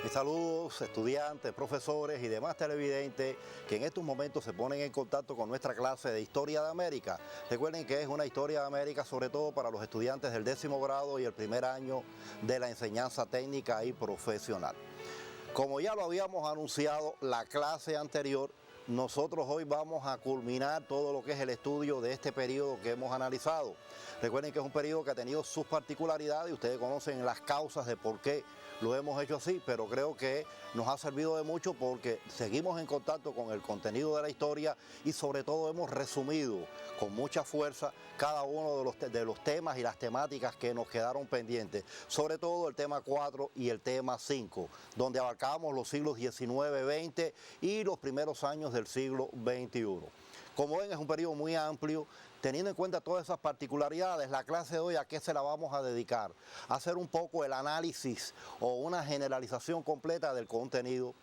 Mis saludos, estudiantes, profesores y demás televidentes que en estos momentos se ponen en contacto con nuestra clase de Historia de América. Recuerden que es una Historia de América sobre todo para los estudiantes del 10º grado y el primer año de la enseñanza técnica y profesional. Como ya lo habíamos anunciado la clase anterior, nosotros hoy vamos a culminar todo lo que es el estudio de este periodo que hemos analizado. Recuerden que es un periodo que ha tenido sus particularidades y ustedes conocen las causas de por qué lo hemos hecho así, pero creo que nos ha servido de mucho porque seguimos en contacto con el contenido de la historia y sobre todo hemos resumido con mucha fuerza cada uno de los temas y las temáticas que nos quedaron pendientes, sobre todo el tema 4 y el tema 5, donde abarcamos los siglos XIX, XX y los primeros años del siglo XXI. Como ven, es un periodo muy amplio. Teniendo en cuenta todas esas particularidades, la clase de hoy, ¿a qué se la vamos a dedicar? A hacer un poco el análisis o una generalización completa del contenido,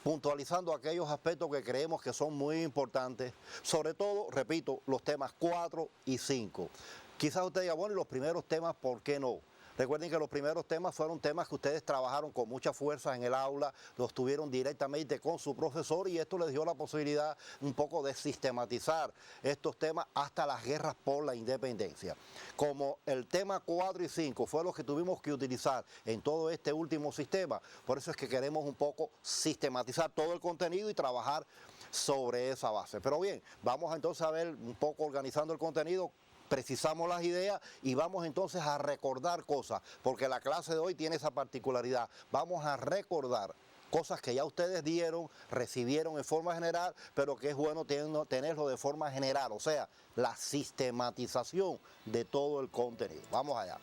puntualizando aquellos aspectos que creemos que son muy importantes, sobre todo, repito, los temas 4 y 5. Quizás usted diga, bueno, y los primeros temas, ¿por qué no? Recuerden que los primeros temas fueron temas que ustedes trabajaron con mucha fuerza en el aula, los tuvieron directamente con su profesor y esto les dio la posibilidad un poco de sistematizar estos temas hasta las guerras por la independencia. Como el tema 4 y 5 fue los que tuvimos que utilizar en todo este último sistema, por eso es que queremos un poco sistematizar todo el contenido y trabajar sobre esa base. Pero bien, vamos entonces a ver un poco organizando el contenido. Precisamos las ideas y vamos entonces a recordar cosas, porque la clase de hoy tiene esa particularidad. Vamos a recordar cosas que ya ustedes dieron, recibieron en forma general, pero que es bueno tenerlo de forma general, o sea, la sistematización de todo el contenido. Vamos allá.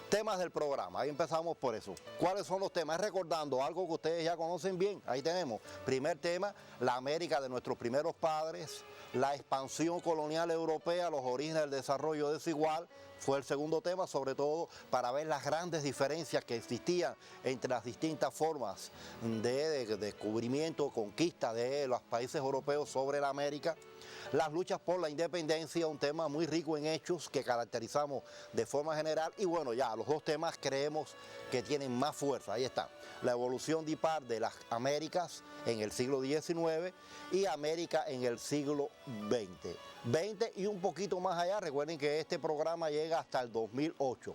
Temas del programa, ahí empezamos por eso. ¿Cuáles son los temas? Recordando algo que ustedes ya conocen bien, ahí tenemos. Primer tema, la América de nuestros primeros padres, la expansión colonial europea, los orígenes del desarrollo desigual, fue el segundo tema, sobre todo para ver las grandes diferencias que existían entre las distintas formas de descubrimiento, conquista de los países europeos sobre la América. Las luchas por la independencia, un tema muy rico en hechos que caracterizamos de forma general. Y bueno, ya los dos temas creemos que tienen más fuerza. Ahí está. La evolución dispar de las Américas en el siglo XIX y América en el siglo XX. 20 y un poquito más allá. Recuerden que este programa llega hasta el 2008.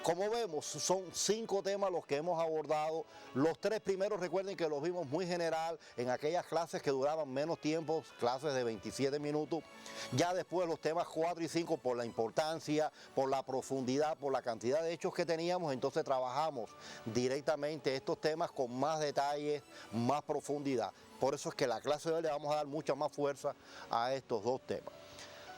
Como vemos, son 5 temas los que hemos abordado. Los 3 primeros, recuerden que los vimos muy general en aquellas clases que duraban menos tiempo, clases de 27 minutos. Ya después los temas 4 y 5, por la importancia, por la profundidad, por la cantidad de hechos que teníamos, entonces trabajamos directamente estos temas con más detalles, más profundidad. Por eso es que la clase de hoy le vamos a dar mucha más fuerza a estos 2 temas.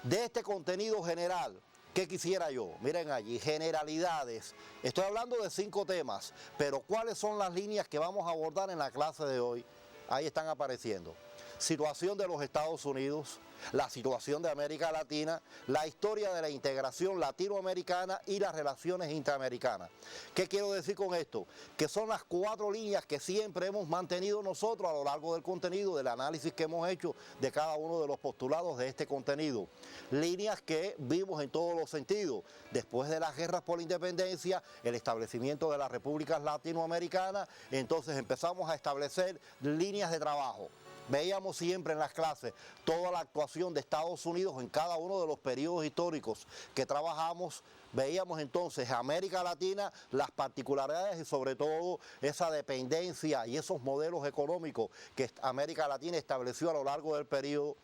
De este contenido general, ¿qué quisiera yo? Miren allí, generalidades. Estoy hablando de 5 temas, pero ¿cuáles son las líneas que vamos a abordar en la clase de hoy? Ahí están apareciendo. Situación de los Estados Unidos, la situación de América Latina, la historia de la integración latinoamericana y las relaciones interamericanas. ¿Qué quiero decir con esto? Que son las 4 líneas que siempre hemos mantenido nosotros a lo largo del contenido, del análisis que hemos hecho de cada uno de los postulados de este contenido. Líneas que vimos en todos los sentidos. Después de las guerras por la independencia, el establecimiento de las repúblicas latinoamericanas, entonces empezamos a establecer líneas de trabajo. Veíamos siempre en las clases toda la actuación de Estados Unidos en cada uno de los periodos históricos que trabajamos. Veíamos entonces América Latina, las particularidades y sobre todo esa dependencia y esos modelos económicos que América Latina estableció a lo largo del periodo.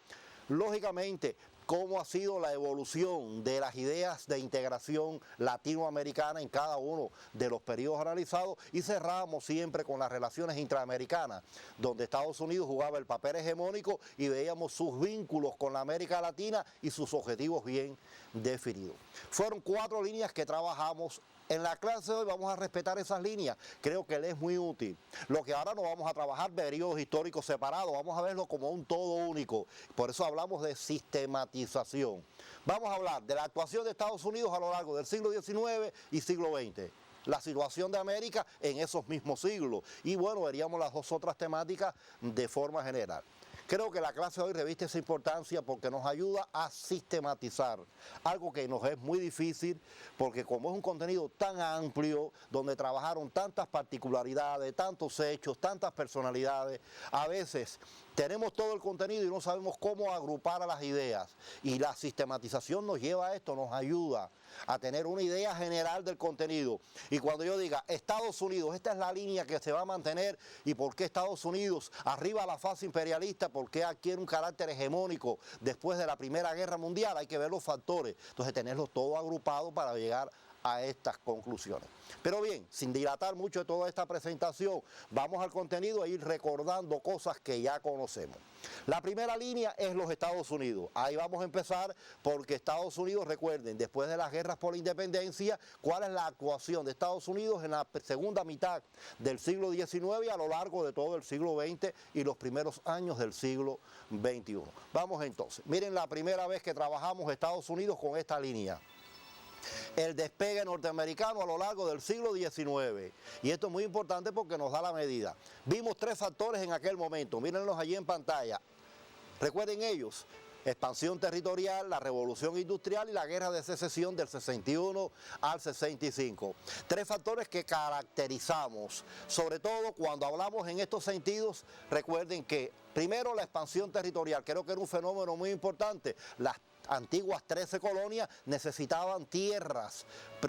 Lógicamente, cómo ha sido la evolución de las ideas de integración latinoamericana en cada uno de los periodos analizados y cerramos siempre con las relaciones intraamericanas, donde Estados Unidos jugaba el papel hegemónico y veíamos sus vínculos con la América Latina y sus objetivos bien definidos. Fueron 4 líneas que trabajamos. En la clase de hoy vamos a respetar esas líneas, creo que les es muy útil. Lo que ahora no vamos a trabajar periodos históricos separados, vamos a verlo como un todo único, por eso hablamos de sistematización. Vamos a hablar de la actuación de Estados Unidos a lo largo del siglo XIX y siglo XX. La situación de América en esos mismos siglos y bueno, veríamos las 2 otras temáticas de forma general. Creo que la clase de hoy reviste esa importancia porque nos ayuda a sistematizar algo que nos es muy difícil, porque como es un contenido tan amplio, donde trabajaron tantas particularidades, tantos hechos, tantas personalidades, a veces tenemos todo el contenido y no sabemos cómo agrupar a las ideas. Y la sistematización nos lleva a esto, nos ayuda a tener una idea general del contenido. Y cuando yo diga Estados Unidos, esta es la línea que se va a mantener, y por qué Estados Unidos arriba a la fase imperialista, por qué adquiere un carácter hegemónico después de la Primera Guerra Mundial, hay que ver los factores. Entonces tenerlos todo agrupado para llegar a estas conclusiones. Pero bien, sin dilatar mucho de toda esta presentación, vamos al contenido e ir recordando cosas que ya conocemos. La primera línea es los Estados Unidos. Ahí vamos a empezar porque Estados Unidos, recuerden, después de las guerras por la independencia, ¿cuál es la actuación de Estados Unidos en la segunda mitad del siglo XIX y a lo largo de todo el siglo XX y los primeros años del siglo XXI? Vamos entonces. Miren la primera vez que trabajamos Estados Unidos con esta línea. El despegue norteamericano a lo largo del siglo XIX. Y esto es muy importante porque nos da la medida. Vimos tres factores en aquel momento, mírenlos allí en pantalla. Recuerden ellos: expansión territorial, la revolución industrial y la guerra de secesión del 61 al 65. Tres factores que caracterizamos, sobre todo cuando hablamos en estos sentidos. Recuerden que primero la expansión territorial, creo que era un fenómeno muy importante. Las antiguas 13 colonias necesitaban tierras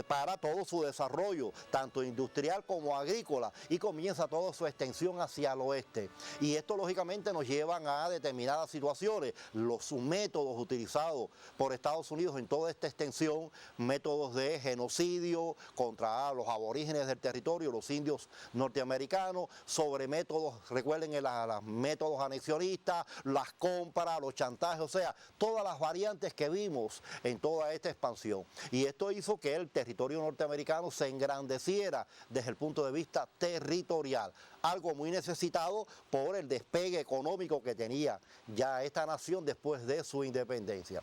para todo su desarrollo, tanto industrial como agrícola, y comienza toda su extensión hacia el oeste. Y esto lógicamente nos lleva a determinadas situaciones. Los métodos utilizados por Estados Unidos en toda esta extensión, métodos de genocidio contra los aborígenes del territorio, los indios norteamericanos, sobre métodos, recuerden los métodos anexionistas, las compras, los chantajes, o sea, todas las variantes que vimos en toda esta expansión. Y esto hizo que el territorio norteamericano se engrandeciera desde el punto de vista territorial, algo muy necesitado por el despegue económico que tenía ya esta nación después de su independencia.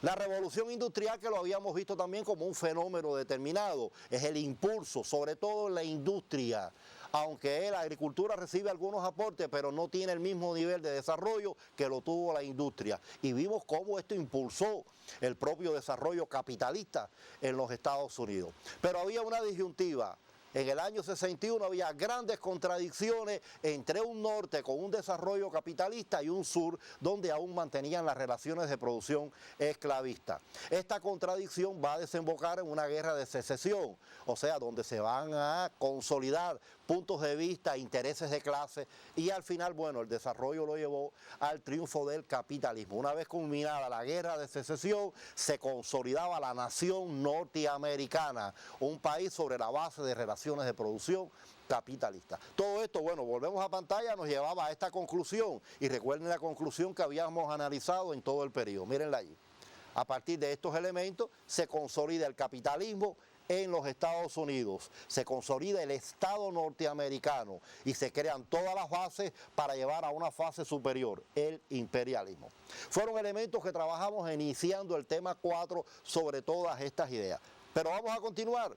La revolución industrial, que lo habíamos visto también como un fenómeno determinado, es el impulso, sobre todo en la industria. Aunque la agricultura recibe algunos aportes, pero no tiene el mismo nivel de desarrollo que lo tuvo la industria. Y vimos cómo esto impulsó el propio desarrollo capitalista en los Estados Unidos. Pero había una disyuntiva. En el año 61 había grandes contradicciones entre un norte con un desarrollo capitalista y un sur donde aún mantenían las relaciones de producción esclavista. Esta contradicción va a desembocar en una guerra de secesión, o sea, donde se van a consolidar puntos de vista, intereses de clase, y al final, bueno, el desarrollo lo llevó al triunfo del capitalismo. Una vez culminada la guerra de secesión, se consolidaba la nación norteamericana, un país sobre la base de relaciones de producción capitalista. Todo esto, bueno, volvemos a pantalla, nos llevaba a esta conclusión, y recuerden la conclusión que habíamos analizado en todo el periodo, mírenla allí. A partir de estos elementos se consolida el capitalismo en los Estados Unidos, se consolida el Estado norteamericano y se crean todas las bases para llevar a una fase superior, el imperialismo. Fueron elementos que trabajamos iniciando el tema 4 sobre todas estas ideas. Pero vamos a continuar.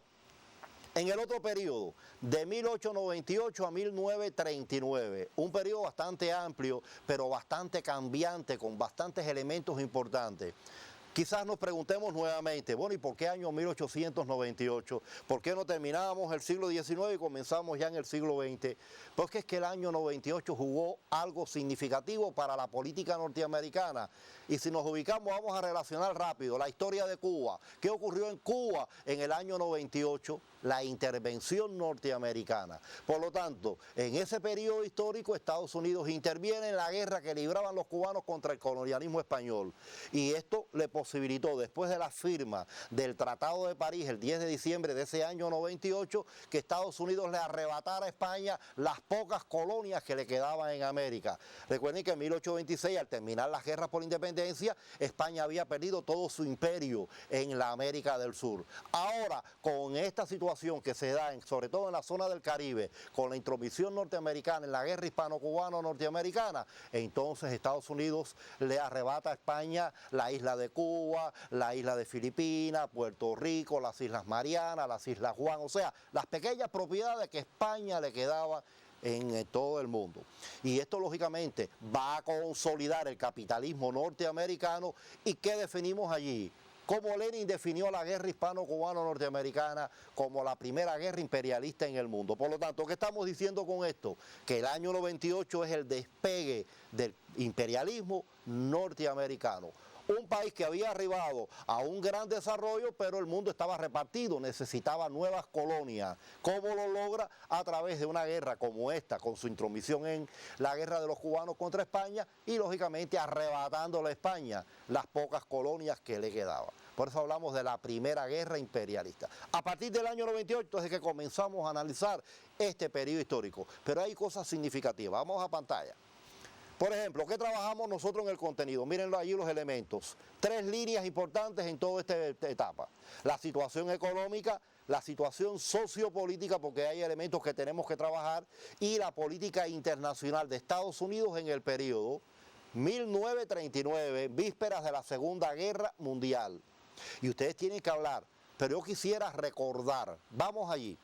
En el otro periodo, de 1898 a 1939, un periodo bastante amplio, pero bastante cambiante, con bastantes elementos importantes. Quizás nos preguntemos nuevamente, bueno, ¿y por qué año 1898? ¿Por qué no terminábamos el siglo XIX y comenzamos ya en el siglo XX? Porque es que el año 98 jugó algo significativo para la política norteamericana. Y si nos ubicamos, vamos a relacionar rápido la historia de Cuba. ¿Qué ocurrió en Cuba en el año 98? La intervención norteamericana. Por lo tanto, en ese periodo histórico, Estados Unidos interviene en la guerra que libraban los cubanos contra el colonialismo español. Y esto le posibilitó, después de la firma del Tratado de París, el 10 de diciembre de ese año 98, que Estados Unidos le arrebatara a España las pocas colonias que le quedaban en América. Recuerden que en 1826, al terminar las guerras por independencia, España había perdido todo su imperio en la América del Sur. Ahora, con esta situación que se da, sobre todo en la zona del Caribe, con la intromisión norteamericana en la guerra hispano-cubano-norteamericana, entonces Estados Unidos le arrebata a España la isla de Cuba, la isla de Filipinas, Puerto Rico, las Islas Marianas, las Islas Juan, o sea, las pequeñas propiedades que España le quedaba en todo el mundo. Y esto lógicamente va a consolidar el capitalismo norteamericano. ¿Y qué definimos allí? Como Lenin definió la guerra hispano-cubano-norteamericana como la primera guerra imperialista en el mundo. Por lo tanto, ¿qué estamos diciendo con esto? Que el año 98 es el despegue del imperialismo norteamericano. Un país que había arribado a un gran desarrollo, pero el mundo estaba repartido, necesitaba nuevas colonias. ¿Cómo lo logra? A través de una guerra como esta, con su intromisión en la guerra de los cubanos contra España y lógicamente arrebatándole a España las pocas colonias que le quedaban. Por eso hablamos de la primera guerra imperialista. A partir del año 98 es que comenzamos a analizar este periodo histórico, pero hay cosas significativas. Vamos a pantalla. Por ejemplo, ¿qué trabajamos nosotros en el contenido? Mírenlo allí los elementos. 3 líneas importantes en toda esta etapa. La situación económica, la situación sociopolítica, porque hay elementos que tenemos que trabajar, y la política internacional de Estados Unidos en el periodo 1939, vísperas de la Segunda Guerra Mundial. Y ustedes tienen que hablar, pero yo quisiera recordar, vamos allí.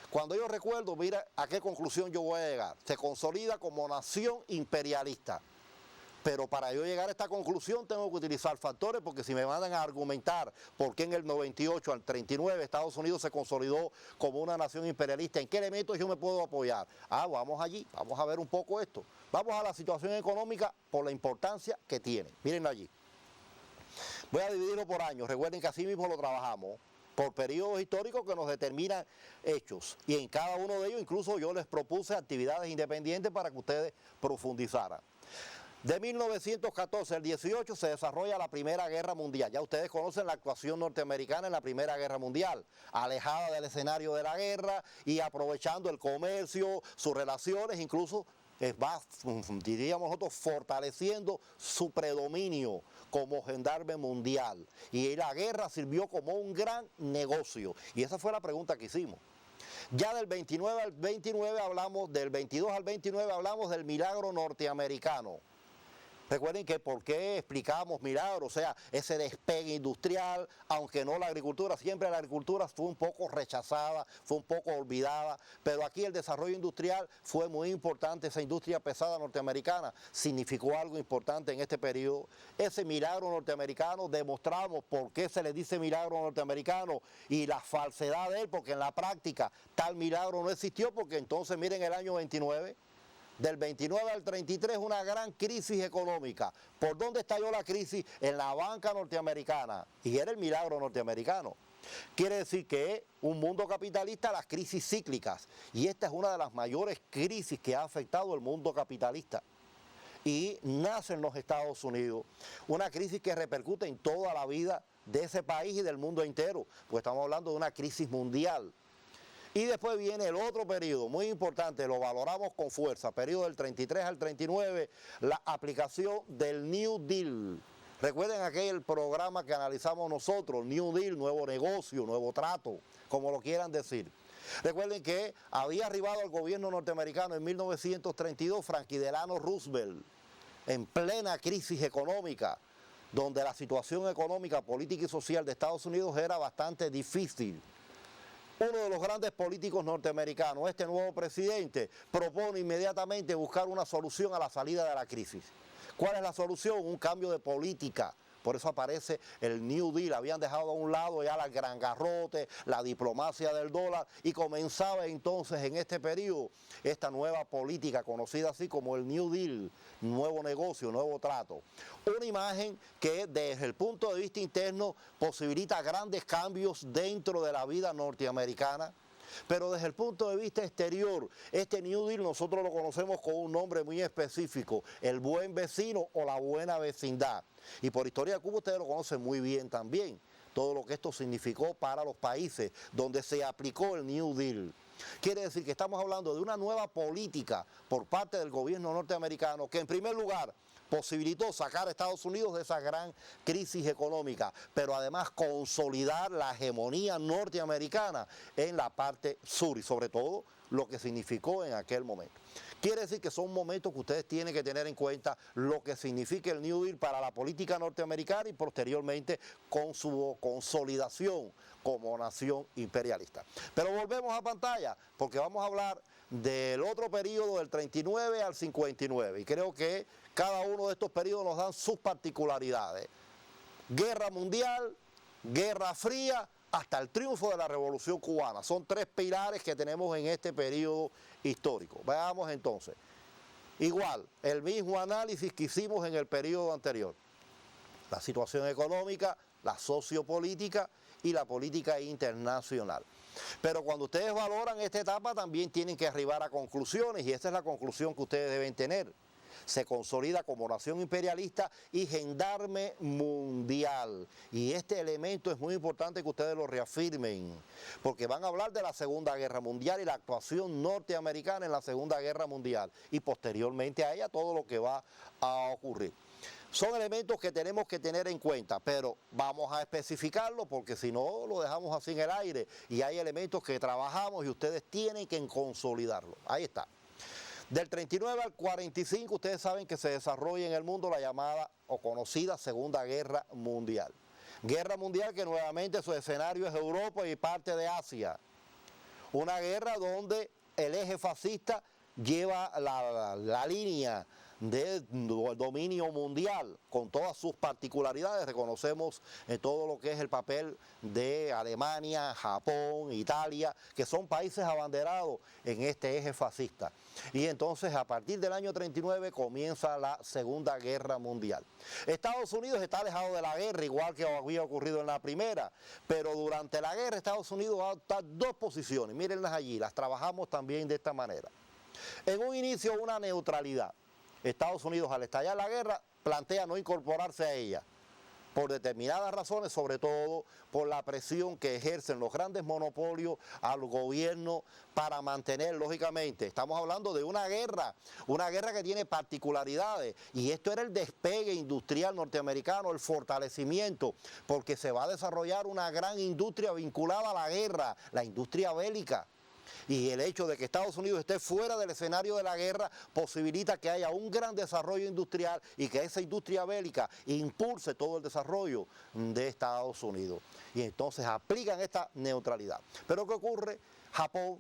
Cuando yo recuerdo, mira a qué conclusión yo voy a llegar. Se consolida como nación imperialista. Pero para yo llegar a esta conclusión tengo que utilizar factores, porque si me mandan a argumentar por qué en el 98 al 39 Estados Unidos se consolidó como una nación imperialista, ¿en qué elementos yo me puedo apoyar? Vamos allí, vamos a ver un poco esto. Vamos a la situación económica por la importancia que tiene. Mírenlo allí. Voy a dividirlo por años, recuerden que así mismo lo trabajamos, por periodos históricos que nos determinan hechos. Y en cada uno de ellos incluso yo les propuse actividades independientes para que ustedes profundizaran. De 1914 al 18 se desarrolla la Primera Guerra Mundial. Ya ustedes conocen la actuación norteamericana en la Primera Guerra Mundial, alejada del escenario de la guerra y aprovechando el comercio, sus relaciones, incluso va, diríamos nosotros, fortaleciendo su predominio como gendarme mundial. Y la guerra sirvió como un gran negocio. Y esa fue la pregunta que hicimos. Ya del 29 al 29 hablamos, del 22 al 29 hablamos del milagro norteamericano. Recuerden que por qué explicamos milagro, o sea, ese despegue industrial, aunque no la agricultura, siempre la agricultura fue un poco rechazada, fue un poco olvidada, pero aquí el desarrollo industrial fue muy importante, esa industria pesada norteamericana significó algo importante en este periodo. Ese milagro norteamericano, demostramos por qué se le dice milagro norteamericano y la falsedad de él, porque en la práctica tal milagro no existió, porque entonces miren el año 29, del 29 al 33 una gran crisis económica. ¿Por dónde estalló la crisis? En la banca norteamericana. Y era el milagro norteamericano. Quiere decir que es un mundo capitalista, las crisis cíclicas. Y esta es una de las mayores crisis que ha afectado el mundo capitalista. Y nace en los Estados Unidos una crisis que repercute en toda la vida de ese país y del mundo entero. Pues estamos hablando de una crisis mundial. Y después viene el otro periodo muy importante, lo valoramos con fuerza, periodo del 33 al 39, la aplicación del New Deal. Recuerden aquel programa que analizamos nosotros, New Deal, nuevo negocio, nuevo trato, como lo quieran decir. Recuerden que había arribado al gobierno norteamericano en 1932 Franklin Delano Roosevelt, en plena crisis económica, donde la situación económica, política y social de Estados Unidos era bastante difícil. Uno de los grandes políticos norteamericanos, este nuevo presidente, propone inmediatamente buscar una solución a la salida de la crisis. ¿Cuál es la solución? Un cambio de política. Por eso aparece el New Deal. Habían dejado a un lado ya el gran garrote, la diplomacia del dólar, y comenzaba entonces en este periodo esta nueva política conocida así como el New Deal, nuevo negocio, nuevo trato. Una imagen que desde el punto de vista interno posibilita grandes cambios dentro de la vida norteamericana. Pero desde el punto de vista exterior, este New Deal nosotros lo conocemos con un nombre muy específico, el buen vecino o la buena vecindad. Y por historia de Cuba ustedes lo conocen muy bien también, todo lo que esto significó para los países donde se aplicó el New Deal. Quiere decir que estamos hablando de una nueva política por parte del gobierno norteamericano que en primer lugar posibilitó sacar a Estados Unidos de esa gran crisis económica, pero además consolidar la hegemonía norteamericana en la parte sur y sobre todo lo que significó en aquel momento. Quiere decir que son momentos que ustedes tienen que tener en cuenta lo que significa el New Deal para la política norteamericana y posteriormente con su consolidación como nación imperialista. Pero volvemos a pantalla porque vamos a hablar del otro periodo del 39 al 59 y creo que cada uno de estos periodos nos dan sus particularidades. Guerra mundial, Guerra Fría, hasta el triunfo de la Revolución Cubana. Son tres pilares que tenemos en este periodo histórico. Veamos entonces. Igual, el mismo análisis que hicimos en el periodo anterior. La situación económica, la sociopolítica y la política internacional. Pero cuando ustedes valoran esta etapa también tienen que arribar a conclusiones y esta es la conclusión que ustedes deben tener. Se consolida como nación imperialista y gendarme mundial. Y este elemento es muy importante que ustedes lo reafirmen, porque van a hablar de la Segunda Guerra Mundial y la actuación norteamericana en la Segunda Guerra Mundial y posteriormente a ella todo lo que va a ocurrir. Son elementos que tenemos que tener en cuenta, pero vamos a especificarlo porque si no lo dejamos así en el aire y hay elementos que trabajamos y ustedes tienen que consolidarlo. Ahí está. Del 39 al 45 ustedes saben que se desarrolla en el mundo la llamada o conocida Segunda Guerra Mundial. Guerra Mundial que nuevamente su escenario es Europa y parte de Asia. Una guerra donde el eje fascista lleva la línea del dominio mundial con todas sus particularidades. Reconocemos todo lo que es el papel de Alemania, Japón, Italia, que son países abanderados en este eje fascista. Y entonces a partir del año 39 comienza la Segunda Guerra Mundial. Estados Unidos está alejado de la guerra, igual que había ocurrido en la primera, pero durante la guerra Estados Unidos va a adoptar dos posiciones, mírenlas allí, las trabajamos también de esta manera. En un inicio una neutralidad. Estados Unidos al estallar la guerra plantea no incorporarse a ella por determinadas razones, sobre todo por la presión que ejercen los grandes monopolios al gobierno para mantener, lógicamente, estamos hablando de una guerra que tiene particularidades y esto era el despegue industrial norteamericano, el fortalecimiento, porque se va a desarrollar una gran industria vinculada a la guerra, la industria bélica. Y el hecho de que Estados Unidos esté fuera del escenario de la guerra posibilita que haya un gran desarrollo industrial y que esa industria bélica impulse todo el desarrollo de Estados Unidos. Y entonces aplican esta neutralidad. Pero ¿qué ocurre? Japón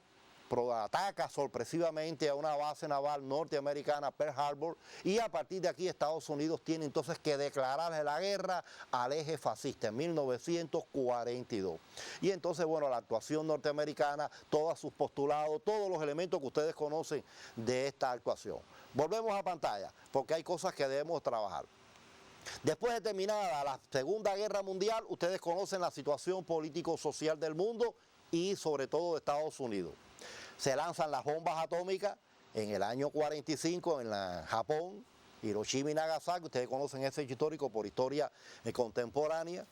ataca sorpresivamente a una base naval norteamericana, Pearl Harbor, y a partir de aquí Estados Unidos tiene entonces que declararle la guerra al eje fascista en 1942. Y entonces, bueno, la actuación norteamericana, todos sus postulados, todos los elementos que ustedes conocen de esta actuación. Volvemos a pantalla, porque hay cosas que debemos trabajar. Después de terminada la Segunda Guerra Mundial, ustedes conocen la situación político-social del mundo y sobre todo de Estados Unidos. Se lanzan las bombas atómicas en el año 45 en Japón, Hiroshima y Nagasaki, ustedes conocen ese hecho histórico por historia contemporánea,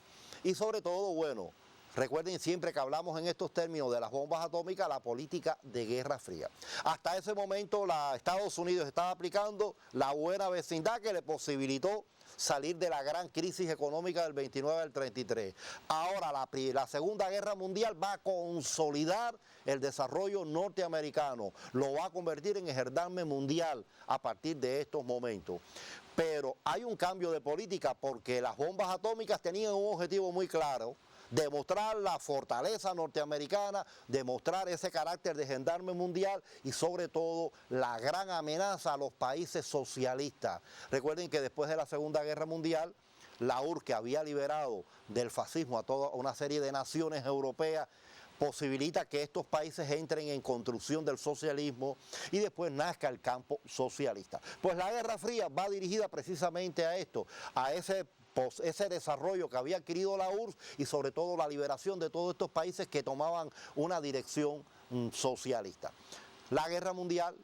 y sobre todo, bueno, recuerden siempre que hablamos en estos términos de las bombas atómicas, la política de Guerra Fría. Hasta ese momento Estados Unidos estaba aplicando la buena vecindad que le posibilitó salir de la gran crisis económica del 29 al 33. Ahora la Segunda Guerra Mundial va a consolidar el desarrollo norteamericano, lo va a convertir en el gendarme mundial a partir de estos momentos. Pero hay un cambio de política porque las bombas atómicas tenían un objetivo muy claro: demostrar la fortaleza norteamericana, demostrar ese carácter de gendarme mundial y sobre todo la gran amenaza a los países socialistas. Recuerden que después de la Segunda Guerra Mundial, la URSS, que había liberado del fascismo a toda una serie de naciones europeas, posibilita que estos países entren en construcción del socialismo y después nazca el campo socialista. Pues la Guerra Fría va dirigida precisamente a esto, a ese desarrollo que había adquirido la URSS y sobre todo la liberación de todos estos países que tomaban una dirección socialista. La Guerra Mundial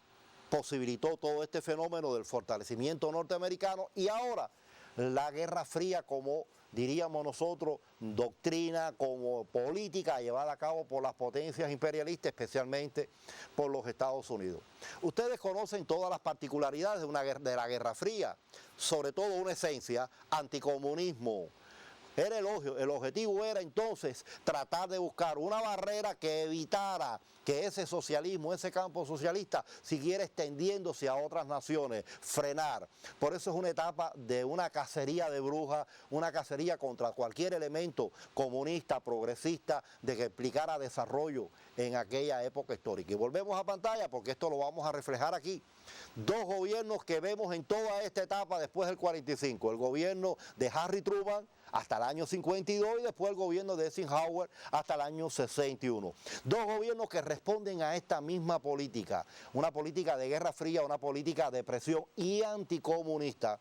posibilitó todo este fenómeno del fortalecimiento norteamericano y ahora la Guerra Fría, como diríamos nosotros, doctrina, como política llevada a cabo por las potencias imperialistas, especialmente por los Estados Unidos. Ustedes conocen todas las particularidades de la Guerra Fría, sobre todo una esencia: anticomunismo, Era el objetivo era entonces tratar de buscar una barrera que evitara que ese socialismo, ese campo socialista siguiera extendiéndose a otras naciones, frenar. Por eso es una etapa de una cacería de brujas, una cacería contra cualquier elemento comunista, progresista, de que implicara desarrollo en aquella época histórica. Y volvemos a pantalla porque esto lo vamos a reflejar aquí. Dos gobiernos que vemos en toda esta etapa después del 45, el gobierno de Harry Truman hasta el año 52 y después el gobierno de Eisenhower hasta el año 61. Dos gobiernos que responden a esta misma política, una política de guerra fría, una política de presión y anticomunista.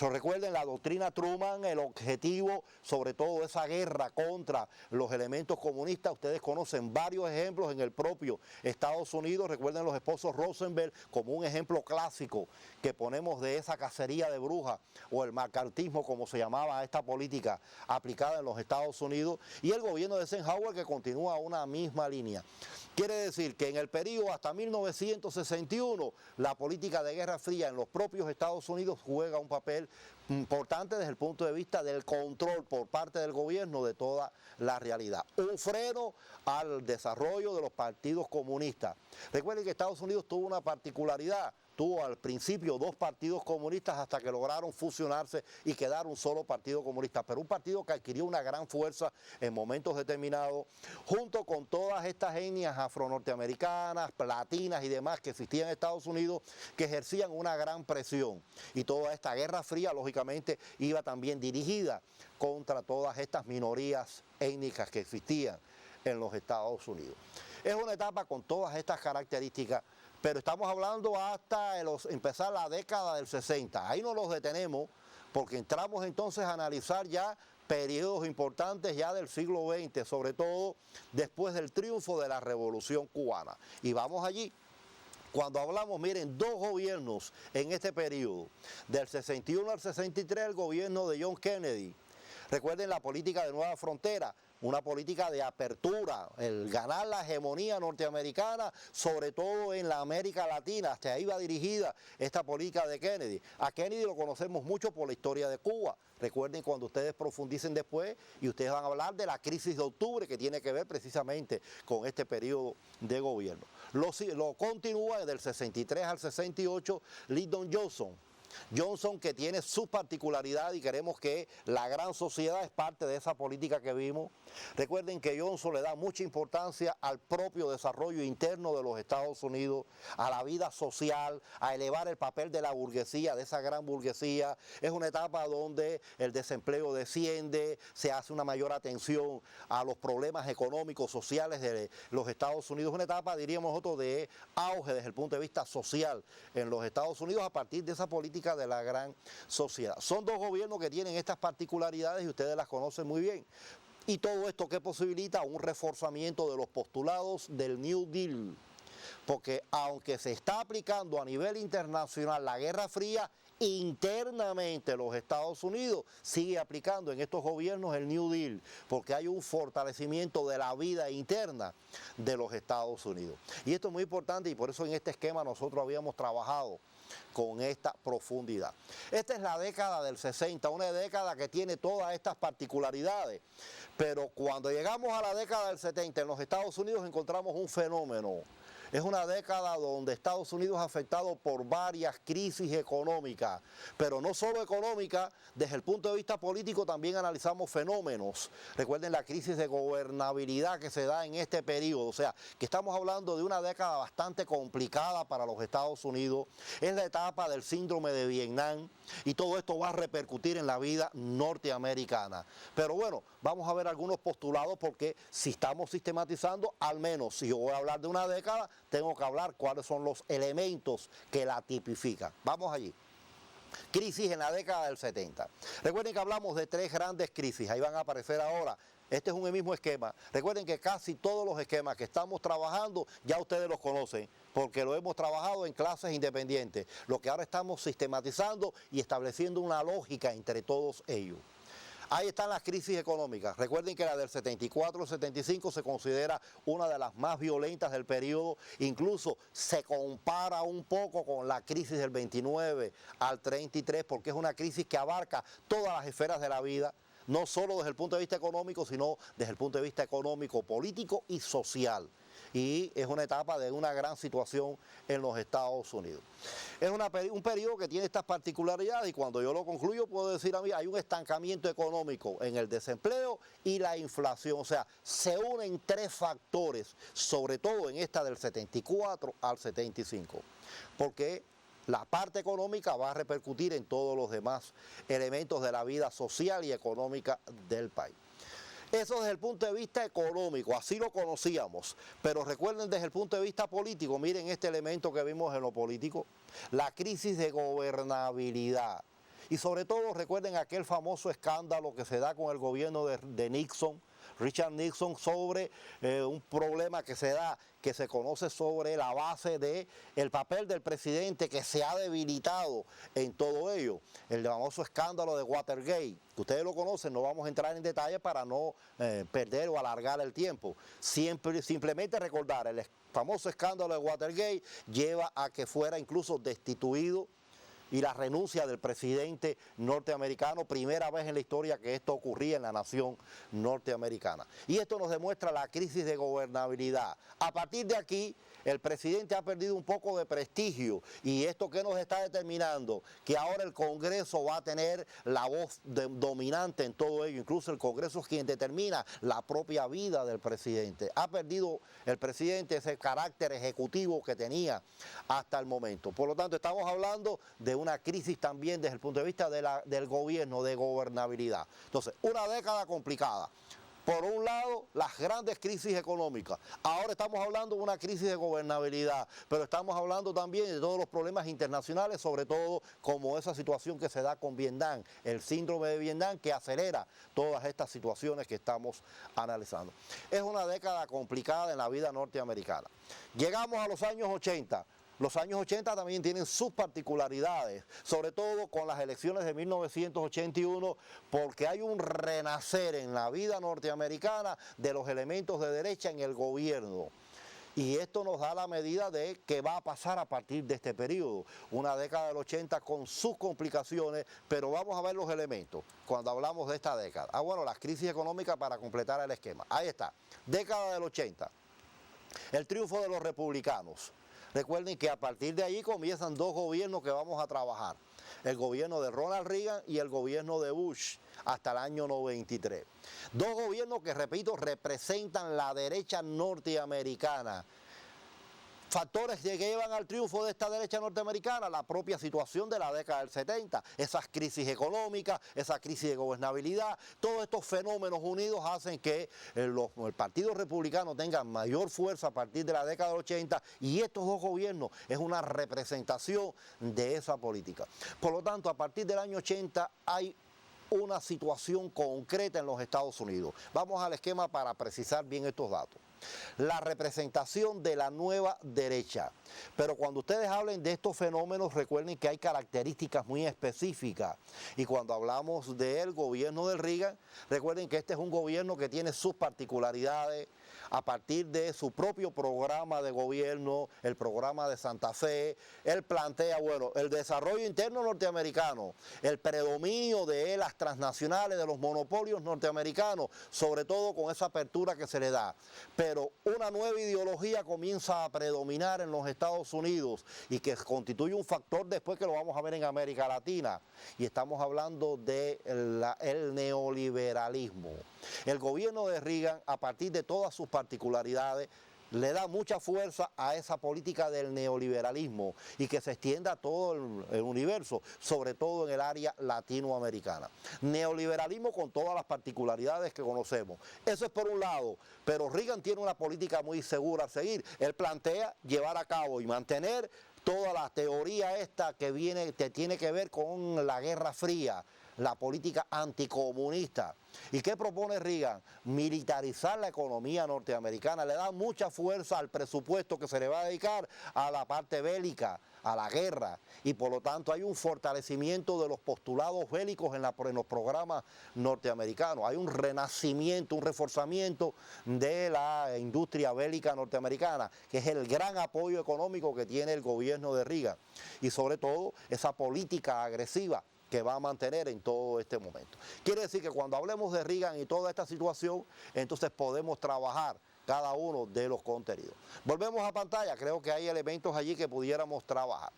Recuerden la doctrina Truman, el objetivo, sobre todo esa guerra contra los elementos comunistas. Ustedes conocen varios ejemplos en el propio Estados Unidos. Recuerden los esposos Rosenberg como un ejemplo clásico que ponemos de esa cacería de brujas o el macartismo, como se llamaba a esta política aplicada en los Estados Unidos, y el gobierno de Eisenhower que continúa una misma línea. Quiere decir que en el periodo hasta 1961 la política de guerra fría en los propios Estados Unidos juega un papel importante desde el punto de vista del control por parte del gobierno de toda la realidad. Un freno al desarrollo de los partidos comunistas. Recuerden que Estados Unidos tuvo una particularidad. Tuvo al principio dos partidos comunistas hasta que lograron fusionarse y quedar un solo partido comunista, pero un partido que adquirió una gran fuerza en momentos determinados, junto con todas estas etnias afro-norteamericanas, latinas y demás que existían en Estados Unidos, que ejercían una gran presión. Y toda esta guerra fría, lógicamente, iba también dirigida contra todas estas minorías étnicas que existían en los Estados Unidos. Es una etapa con todas estas características, pero estamos hablando hasta empezar la década del 60. Ahí no los detenemos porque entramos entonces a analizar ya periodos importantes ya del siglo XX, sobre todo después del triunfo de la Revolución Cubana. Y vamos allí. Cuando hablamos, miren, dos gobiernos en este periodo, del 61 al 63, el gobierno de John Kennedy. Recuerden la política de Nueva Frontera, una política de apertura, el ganar la hegemonía norteamericana, sobre todo en la América Latina. Hasta ahí va dirigida esta política de Kennedy. A Kennedy lo conocemos mucho por la historia de Cuba. Recuerden cuando ustedes profundicen después y ustedes van a hablar de la crisis de octubre que tiene que ver precisamente con este periodo de gobierno. Lo continúa del 63 al 68 Lyndon Johnson. Johnson, que tiene su particularidad y queremos que la gran sociedad es parte de esa política que vimos. Recuerden que Johnson le da mucha importancia al propio desarrollo interno de los Estados Unidos, a la vida social, a elevar el papel de la burguesía, de esa gran burguesía. Es una etapa donde el desempleo desciende, se hace una mayor atención a los problemas económicos, sociales de los Estados Unidos. Una etapa, diríamos nosotros, de auge desde el punto de vista social en los Estados Unidos a partir de esa política de la gran sociedad. Son dos gobiernos que tienen estas particularidades y ustedes las conocen muy bien. Y todo esto que posibilita un reforzamiento de los postulados del New Deal. Porque aunque se está aplicando a nivel internacional la Guerra Fría, internamente los Estados Unidos sigue aplicando en estos gobiernos el New Deal, porque hay un fortalecimiento de la vida interna de los Estados Unidos. Y esto es muy importante y por eso en este esquema nosotros habíamos trabajado con esta profundidad. Esta es la década del 60, una década que tiene todas estas particularidades, pero cuando llegamos a la década del 70 en los Estados Unidos encontramos un fenómeno. Es una década donde Estados Unidos es afectado por varias crisis económicas, pero no solo económicas, desde el punto de vista político también analizamos fenómenos. Recuerden la crisis de gobernabilidad que se da en este periodo, o sea, que estamos hablando de una década bastante complicada para los Estados Unidos. Es la etapa del síndrome de Vietnam y todo esto va a repercutir en la vida norteamericana. Pero bueno, vamos a ver algunos postulados porque si estamos sistematizando, al menos si yo voy a hablar de una década, tengo que hablar cuáles son los elementos que la tipifican. Vamos allí. Crisis en la década del 70. Recuerden que hablamos de tres grandes crisis, ahí van a aparecer ahora. Este es un mismo esquema. Recuerden que casi todos los esquemas que estamos trabajando ya ustedes los conocen, porque lo hemos trabajado en clases independientes. Lo que ahora estamos sistematizando y estableciendo una lógica entre todos ellos. Ahí están las crisis económicas. Recuerden que la del 74-75 se considera una de las más violentas del periodo. Incluso se compara un poco con la crisis del 29 al 33 porque es una crisis que abarca todas las esferas de la vida. no solo desde el punto de vista económico, sino desde el punto de vista económico, político y social. Y es una etapa de una gran situación en los Estados Unidos. Es un periodo que tiene estas particularidades y cuando yo lo concluyo puedo decir a mí, hay un estancamiento económico en el desempleo y la inflación. O sea, se unen tres factores, sobre todo en esta del 74 al 75, porque la parte económica va a repercutir en todos los demás elementos de la vida social y económica del país. Eso desde el punto de vista económico, así lo conocíamos, pero recuerden desde el punto de vista político, miren este elemento que vimos en lo político, la crisis de gobernabilidad. Y sobre todo recuerden aquel famoso escándalo que se da con el gobierno de Nixon, Richard Nixon, sobre un problema que se da, que se conoce sobre la base del papel del presidente que se ha debilitado en todo ello. El famoso escándalo de Watergate, que ustedes lo conocen, no vamos a entrar en detalle para no perder o alargar el tiempo. Simplemente recordar, el famoso escándalo de Watergate lleva a que fuera incluso destituido y la renuncia del presidente norteamericano, primera vez en la historia que esto ocurría en la nación norteamericana. Y esto nos demuestra la crisis de gobernabilidad. A partir de aquí, el presidente ha perdido un poco de prestigio y esto que nos está determinando, que ahora el Congreso va a tener la voz dominante en todo ello, incluso el Congreso es quien determina la propia vida del presidente. Ha perdido el presidente ese carácter ejecutivo que tenía hasta el momento. Por lo tanto, estamos hablando de una crisis también desde el punto de vista del gobierno, de gobernabilidad. Entonces, una década complicada. Por un lado, las grandes crisis económicas. Ahora estamos hablando de una crisis de gobernabilidad, pero estamos hablando también de todos los problemas internacionales, sobre todo como esa situación que se da con Vietnam, el síndrome de Vietnam que acelera todas estas situaciones que estamos analizando. Es una década complicada en la vida norteamericana. Llegamos a los años 80. Los años 80 también tienen sus particularidades, sobre todo con las elecciones de 1981, porque hay un renacer en la vida norteamericana de los elementos de derecha en el gobierno. Y esto nos da la medida de qué va a pasar a partir de este periodo. Una década del 80 con sus complicaciones, pero vamos a ver los elementos cuando hablamos de esta década. Bueno, las crisis económicas para completar el esquema. Ahí está, década del 80, el triunfo de los republicanos. Recuerden que a partir de ahí comienzan dos gobiernos que vamos a trabajar. El gobierno de Ronald Reagan y el gobierno de Bush hasta el año 93. Dos gobiernos que, repito, representan la derecha norteamericana. Factores que llevan al triunfo de esta derecha norteamericana, la propia situación de la década del 70, esas crisis económicas, esa crisis de gobernabilidad, todos estos fenómenos unidos hacen que el Partido Republicano tenga mayor fuerza a partir de la década del 80 y estos dos gobiernos es una representación de esa política. Por lo tanto, a partir del año 80 hay una situación concreta en los Estados Unidos. Vamos al esquema para precisar bien estos datos. La representación de la nueva derecha. Pero cuando ustedes hablen de estos fenómenos, recuerden que hay características muy específicas. Y cuando hablamos del gobierno de Reagan, recuerden que este es un gobierno que tiene sus particularidades a partir de su propio programa de gobierno, el programa de Santa Fe. Él plantea, bueno, el desarrollo interno norteamericano, el predominio de las transnacionales, de los monopolios norteamericanos, sobre todo con esa apertura que se le da. Pero una nueva ideología comienza a predominar en los Estados Unidos y que constituye un factor después que lo vamos a ver en América Latina. Y estamos hablando del neoliberalismo. El gobierno de Reagan, a partir de todas sus particularidades, le da mucha fuerza a esa política del neoliberalismo y que se extienda a todo el universo, sobre todo en el área latinoamericana. Neoliberalismo con todas las particularidades que conocemos. Eso es por un lado, pero Reagan tiene una política muy segura a seguir. Él plantea llevar a cabo y mantener toda la teoría esta que tiene que ver con la Guerra Fría, la política anticomunista. ¿Y qué propone Reagan? Militarizar la economía norteamericana, le da mucha fuerza al presupuesto que se le va a dedicar a la parte bélica, a la guerra, y por lo tanto hay un fortalecimiento de los postulados bélicos en los programas norteamericanos, hay un renacimiento, un reforzamiento de la industria bélica norteamericana, que es el gran apoyo económico que tiene el gobierno de Reagan, y sobre todo esa política agresiva que va a mantener en todo este momento. Quiere decir que cuando hablemos de Reagan y toda esta situación, entonces podemos trabajar cada uno de los contenidos. Volvemos a pantalla, creo que hay elementos allí que pudiéramos trabajar.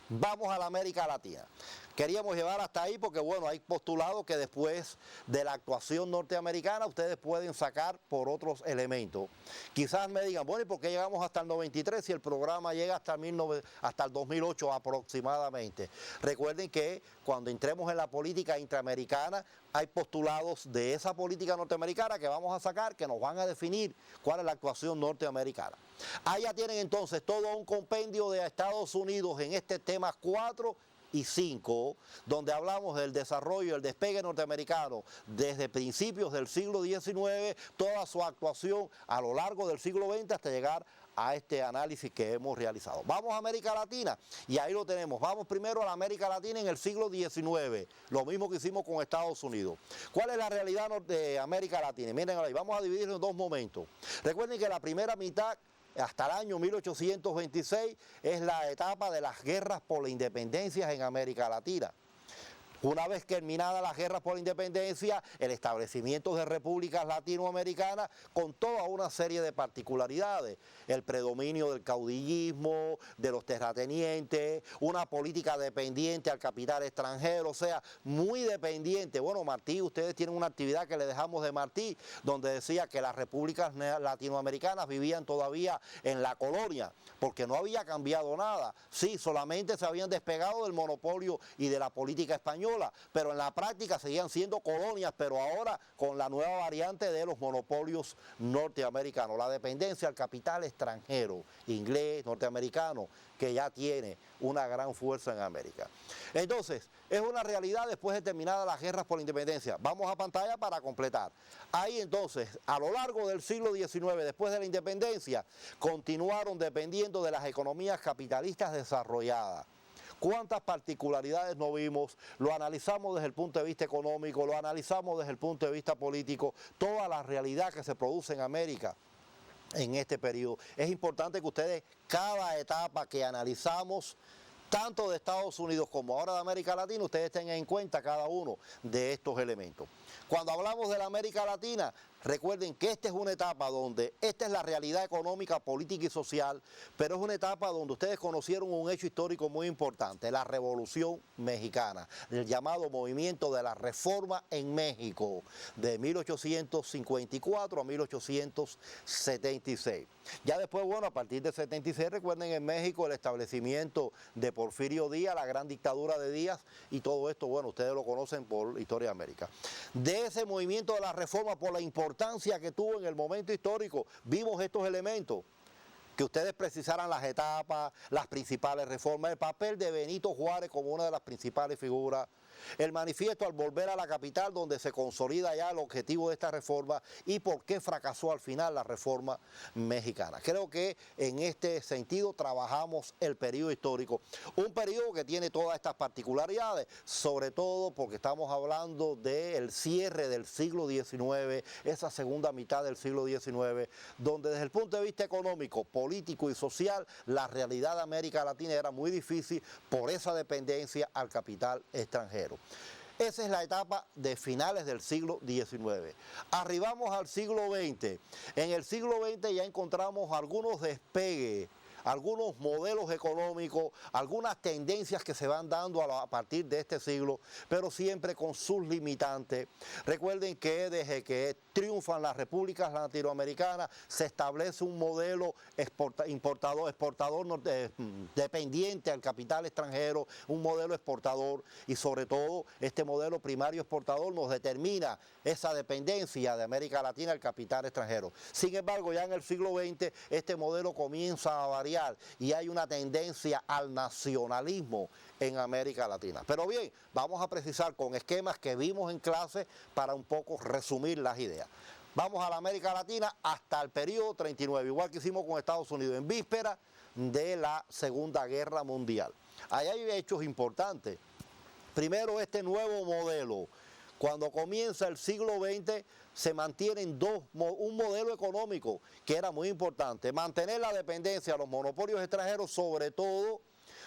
Vamos a la América Latina. Queríamos llevar hasta ahí porque, bueno, hay postulados que después de la actuación norteamericana ustedes pueden sacar por otros elementos. Quizás me digan, bueno, ¿y por qué llegamos hasta el 93 si el programa llega hasta el 2008 aproximadamente? Recuerden que cuando entremos en la política interamericana hay postulados de esa política norteamericana que vamos a sacar que nos van a definir cuál es la actuación norteamericana. Ahí ya tienen entonces todo un compendio de Estados Unidos en este tema 4 y 5, donde hablamos del desarrollo, el despegue norteamericano desde principios del siglo XIX, toda su actuación a lo largo del siglo XX hasta llegar a este análisis que hemos realizado. Vamos a América Latina y ahí lo tenemos. Vamos primero a la América Latina en el siglo XIX, lo mismo que hicimos con Estados Unidos. ¿Cuál es la realidad de América Latina? Miren ahí, vamos a dividirlo en dos momentos. Recuerden que la primera mitad, hasta el año 1826, es la etapa de las guerras por la independencia en América Latina. Una vez terminadas las guerras por la independencia, el establecimiento de repúblicas latinoamericanas con toda una serie de particularidades. El predominio del caudillismo, de los terratenientes, una política dependiente al capital extranjero, o sea, muy dependiente. Bueno, Martí, ustedes tienen una actividad que le dejamos de Martí, donde decía que las repúblicas latinoamericanas vivían todavía en la colonia, porque no había cambiado nada. Sí, solamente se habían despegado del monopolio y de la política española, pero en la práctica seguían siendo colonias, pero ahora con la nueva variante de los monopolios norteamericanos, la dependencia al capital extranjero, inglés, norteamericano, que ya tiene una gran fuerza en América. Entonces, es una realidad después de terminadas las guerras por la independencia. Vamos a pantalla para completar. Ahí entonces, a lo largo del siglo XIX, después de la independencia, continuaron dependiendo de las economías capitalistas desarrolladas. ¿Cuántas particularidades no vimos? Lo analizamos desde el punto de vista económico, lo analizamos desde el punto de vista político, toda la realidad que se produce en América en este periodo. Es importante que ustedes, cada etapa que analizamos, tanto de Estados Unidos como ahora de América Latina, ustedes tengan en cuenta cada uno de estos elementos. Cuando hablamos de la América Latina, recuerden que esta es una etapa donde esta es la realidad económica, política y social, pero es una etapa donde ustedes conocieron un hecho histórico muy importante, la Revolución Mexicana, el llamado movimiento de la Reforma en México, de 1854 a 1876. Ya después, bueno, a partir de 76, recuerden en México el establecimiento de Porfirio Díaz, la gran dictadura de Díaz, y todo esto, bueno, ustedes lo conocen por Historia de América. De ese movimiento de la reforma, por la importancia que tuvo en el momento histórico, vimos estos elementos, que ustedes precisaran las etapas, las principales reformas, el papel de Benito Juárez como una de las principales figuras, el manifiesto al volver a la capital donde se consolida ya el objetivo de esta reforma y por qué fracasó al final la reforma mexicana. Creo que en este sentido trabajamos el periodo histórico, un periodo que tiene todas estas particularidades, sobre todo porque estamos hablando del cierre del siglo XIX, esa segunda mitad del siglo XIX, donde desde el punto de vista económico, político y social, la realidad de América Latina era muy difícil por esa dependencia al capital extranjero. Esa es la etapa de finales del siglo XIX. Arribamos al siglo XX. En el siglo XX ya encontramos algunos despegues, algunos modelos económicos, algunas tendencias que se van dando a partir de este siglo, pero siempre con sus limitantes. Recuerden que desde que triunfan las repúblicas latinoamericanas se establece un modelo exportador dependiente al capital extranjero, un modelo exportador, y sobre todo este modelo primario exportador nos determina esa dependencia de América Latina al capital extranjero. Sin embargo, ya en el siglo XX este modelo comienza a variar y hay una tendencia al nacionalismo en América Latina. Pero bien, vamos a precisar con esquemas que vimos en clase para un poco resumir las ideas. Vamos a la América Latina hasta el periodo 39, igual que hicimos con Estados Unidos, en víspera de la Segunda Guerra Mundial. Ahí hay hechos importantes. Primero, este nuevo modelo. Cuando comienza el siglo XX se mantienen un modelo económico que era muy importante, mantener la dependencia de los monopolios extranjeros, sobre todo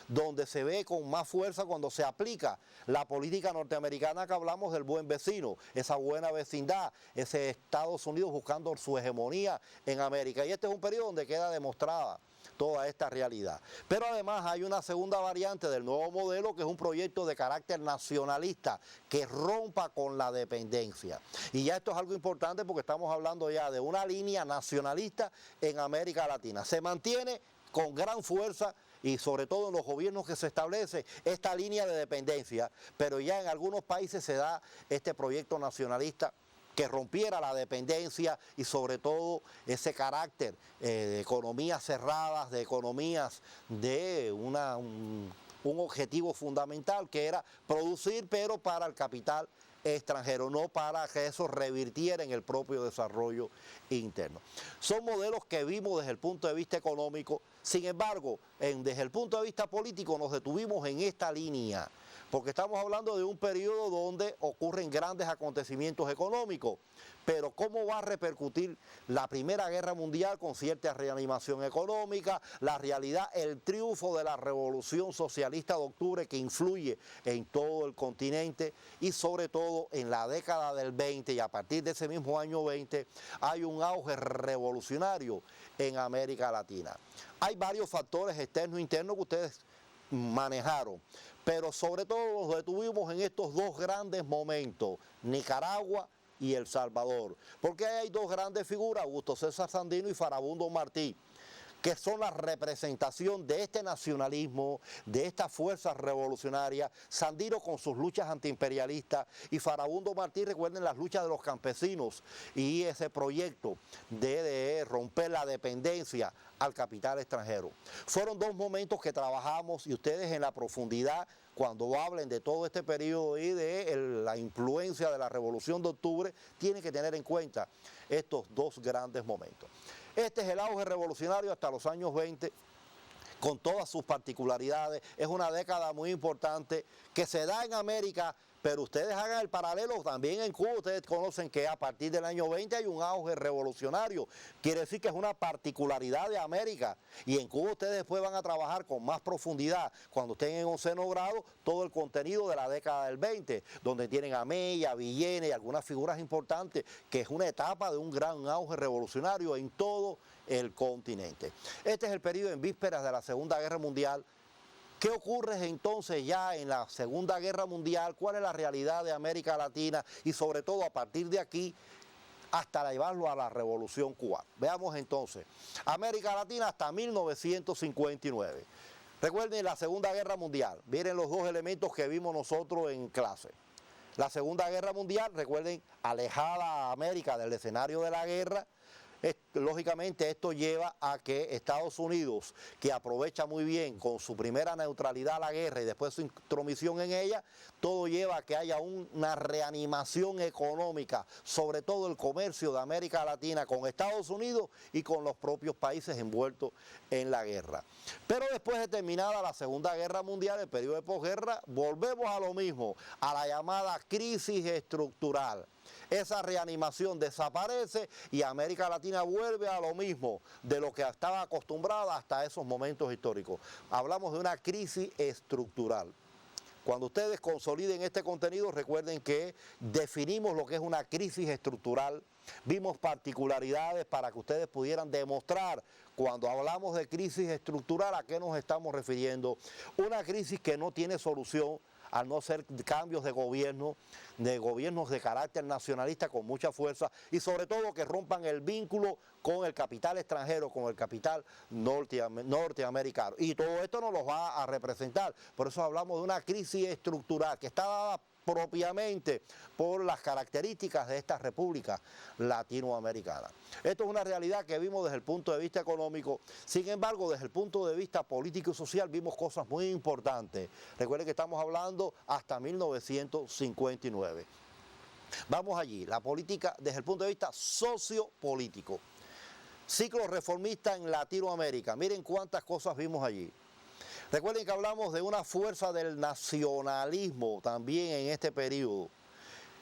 donde se ve con más fuerza cuando se aplica la política norteamericana que hablamos del buen vecino, esa buena vecindad, ese Estados Unidos buscando su hegemonía en América. Y este es un periodo donde queda demostrada toda esta realidad. Pero además hay una segunda variante del nuevo modelo, que es un proyecto de carácter nacionalista que rompa con la dependencia. Y ya esto es algo importante porque estamos hablando ya de una línea nacionalista en América Latina. Se mantiene con gran fuerza y sobre todo en los gobiernos que se establece esta línea de dependencia, pero ya en algunos países se da este proyecto nacionalista que rompiera la dependencia y sobre todo ese carácter de economías cerradas, de economías de un objetivo fundamental que era producir, pero para el capital extranjero, no para que eso revirtiera en el propio desarrollo interno. Son modelos que vimos desde el punto de vista económico, sin embargo, desde el punto de vista político nos detuvimos en esta línea, porque estamos hablando de un periodo donde ocurren grandes acontecimientos económicos, pero ¿cómo va a repercutir la Primera Guerra Mundial con cierta reanimación económica, la realidad, el triunfo de la Revolución Socialista de Octubre que influye en todo el continente y sobre todo en la década del 20 y a partir de ese mismo año 20 hay un auge revolucionario en América Latina? Hay varios factores externos e internos que ustedes manejaron, pero sobre todo nos detuvimos en estos dos grandes momentos, Nicaragua y El Salvador, porque hay dos grandes figuras, Augusto César Sandino y Farabundo Martí, que son la representación de este nacionalismo, de esta fuerza revolucionaria. Sandino con sus luchas antiimperialistas y Farabundo Martí, recuerden las luchas de los campesinos y ese proyecto de romper la dependencia al capital extranjero. Fueron dos momentos que trabajamos y ustedes en la profundidad, cuando hablen de todo este periodo y de la influencia de la Revolución de Octubre, tienen que tener en cuenta estos dos grandes momentos. Este es el auge revolucionario hasta los años 20, con todas sus particularidades. Es una década muy importante que se da en América, pero ustedes hagan el paralelo también en Cuba. Ustedes conocen que a partir del año 20 hay un auge revolucionario. Quiere decir que es una particularidad de América. Y en Cuba ustedes después van a trabajar con más profundidad, cuando estén en 11º grado, todo el contenido de la década del 20, donde tienen a Mella, a Villena y algunas figuras importantes, que es una etapa de un gran auge revolucionario en todo el continente. Este es el periodo en vísperas de la Segunda Guerra Mundial. ¿Qué ocurre entonces ya en la Segunda Guerra Mundial? ¿Cuál es la realidad de América Latina? Y sobre todo a partir de aquí hasta llevarlo a la Revolución Cubana. Veamos entonces, América Latina hasta 1959. Recuerden la Segunda Guerra Mundial, miren los dos elementos que vimos nosotros en clase. La Segunda Guerra Mundial, recuerden, alejada a América del escenario de la guerra. Lógicamente esto lleva a que Estados Unidos, que aprovecha muy bien con su primera neutralidad a la guerra y después su intromisión en ella, todo lleva a que haya una reanimación económica, sobre todo el comercio de América Latina con Estados Unidos y con los propios países envueltos en la guerra. Pero después de terminada la Segunda Guerra Mundial, el periodo de posguerra, volvemos a lo mismo, a la llamada crisis estructural. Esa reanimación desaparece y América Latina vuelve a lo mismo de lo que estaba acostumbrada hasta esos momentos históricos. Hablamos de una crisis estructural. Cuando ustedes consoliden este contenido, recuerden que definimos lo que es una crisis estructural, vimos particularidades para que ustedes pudieran demostrar cuando hablamos de crisis estructural a qué nos estamos refiriendo. Una crisis que no tiene solución, al no ser cambios de gobiernos de carácter nacionalista con mucha fuerza y sobre todo que rompan el vínculo con el capital extranjero, con el capital norteamericano. Y todo esto nos lo va a representar. Por eso hablamos de una crisis estructural que está dada propiamente por las características de esta república latinoamericana. Esto es una realidad que vimos desde el punto de vista económico. Sin embargo, desde el punto de vista político y social vimos cosas muy importantes. Recuerden que estamos hablando hasta 1959. Vamos allí, la política desde el punto de vista sociopolítico. Ciclo reformista en Latinoamérica. Miren cuántas cosas vimos allí. Recuerden que hablamos de una fuerza del nacionalismo también en este periodo.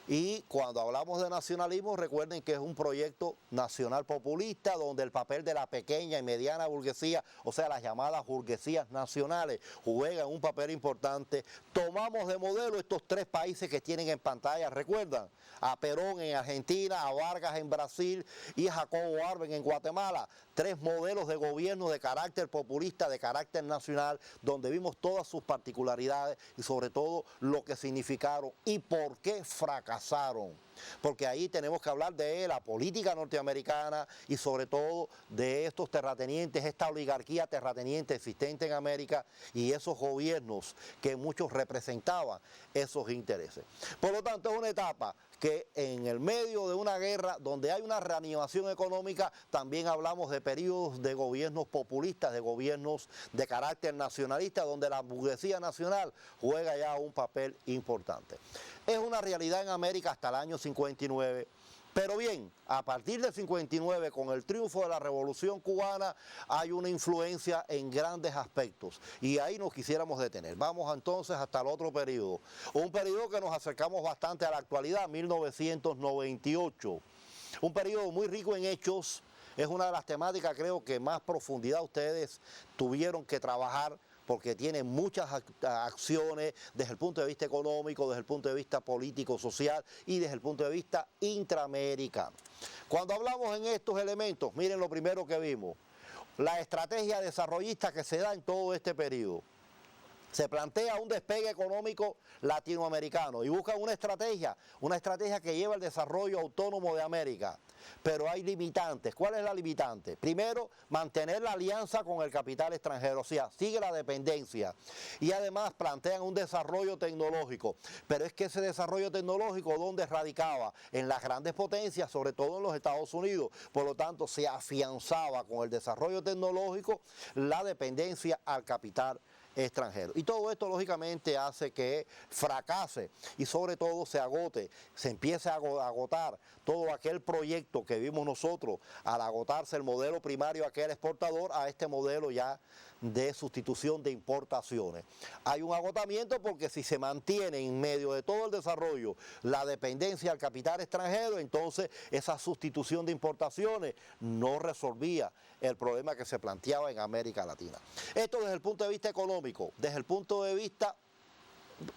Y cuando hablamos de nacionalismo, recuerden que es un proyecto nacional populista donde el papel de la pequeña y mediana burguesía, o sea, las llamadas burguesías nacionales, juegan un papel importante. Tomamos de modelo estos tres países que tienen en pantalla, recuerdan, a Perón en Argentina, a Vargas en Brasil y a Jacobo Arbenz en Guatemala. Tres modelos de gobierno de carácter populista, de carácter nacional, donde vimos todas sus particularidades y sobre todo lo que significaron y por qué fracasaron. Porque ahí tenemos que hablar de la política norteamericana y sobre todo de estos terratenientes, esta oligarquía terrateniente existente en América y esos gobiernos que muchos representaban esos intereses. Por lo tanto, es una etapa que en el medio de una guerra donde hay una reanimación económica, también hablamos de periodos de gobiernos populistas, de gobiernos de carácter nacionalista, donde la burguesía nacional juega ya un papel importante. Es una realidad en América hasta el año 59, pero bien, a partir del 59, con el triunfo de la Revolución Cubana, hay una influencia en grandes aspectos y ahí nos quisiéramos detener. Vamos entonces hasta el otro periodo, un periodo que nos acercamos bastante a la actualidad, 1998, un periodo muy rico en hechos. Es una de las temáticas, creo, que más profundidad ustedes tuvieron que trabajar, porque tiene muchas acciones desde el punto de vista económico, desde el punto de vista político, social y desde el punto de vista intraamericano. Cuando hablamos en estos elementos, miren lo primero que vimos, la estrategia desarrollista que se da en todo este periodo. Se plantea un despegue económico latinoamericano y buscan una estrategia que lleva al desarrollo autónomo de América. Pero hay limitantes. ¿Cuál es la limitante? Primero, mantener la alianza con el capital extranjero, o sea, sigue la dependencia. Y además plantean un desarrollo tecnológico. Pero es que ese desarrollo tecnológico, ¿dónde radicaba? En las grandes potencias, sobre todo en los Estados Unidos. Por lo tanto, se afianzaba con el desarrollo tecnológico la dependencia al capital extranjero. Y todo esto lógicamente hace que fracase y sobre todo se agote, se empiece a agotar todo aquel proyecto que vimos nosotros al agotarse el modelo primario aquel exportador a este modelo ya de sustitución de importaciones. Hay un agotamiento porque si se mantiene en medio de todo el desarrollo la dependencia al capital extranjero, entonces esa sustitución de importaciones no resolvía el problema que se planteaba en América Latina. Esto desde el punto de vista económico, desde el punto de vista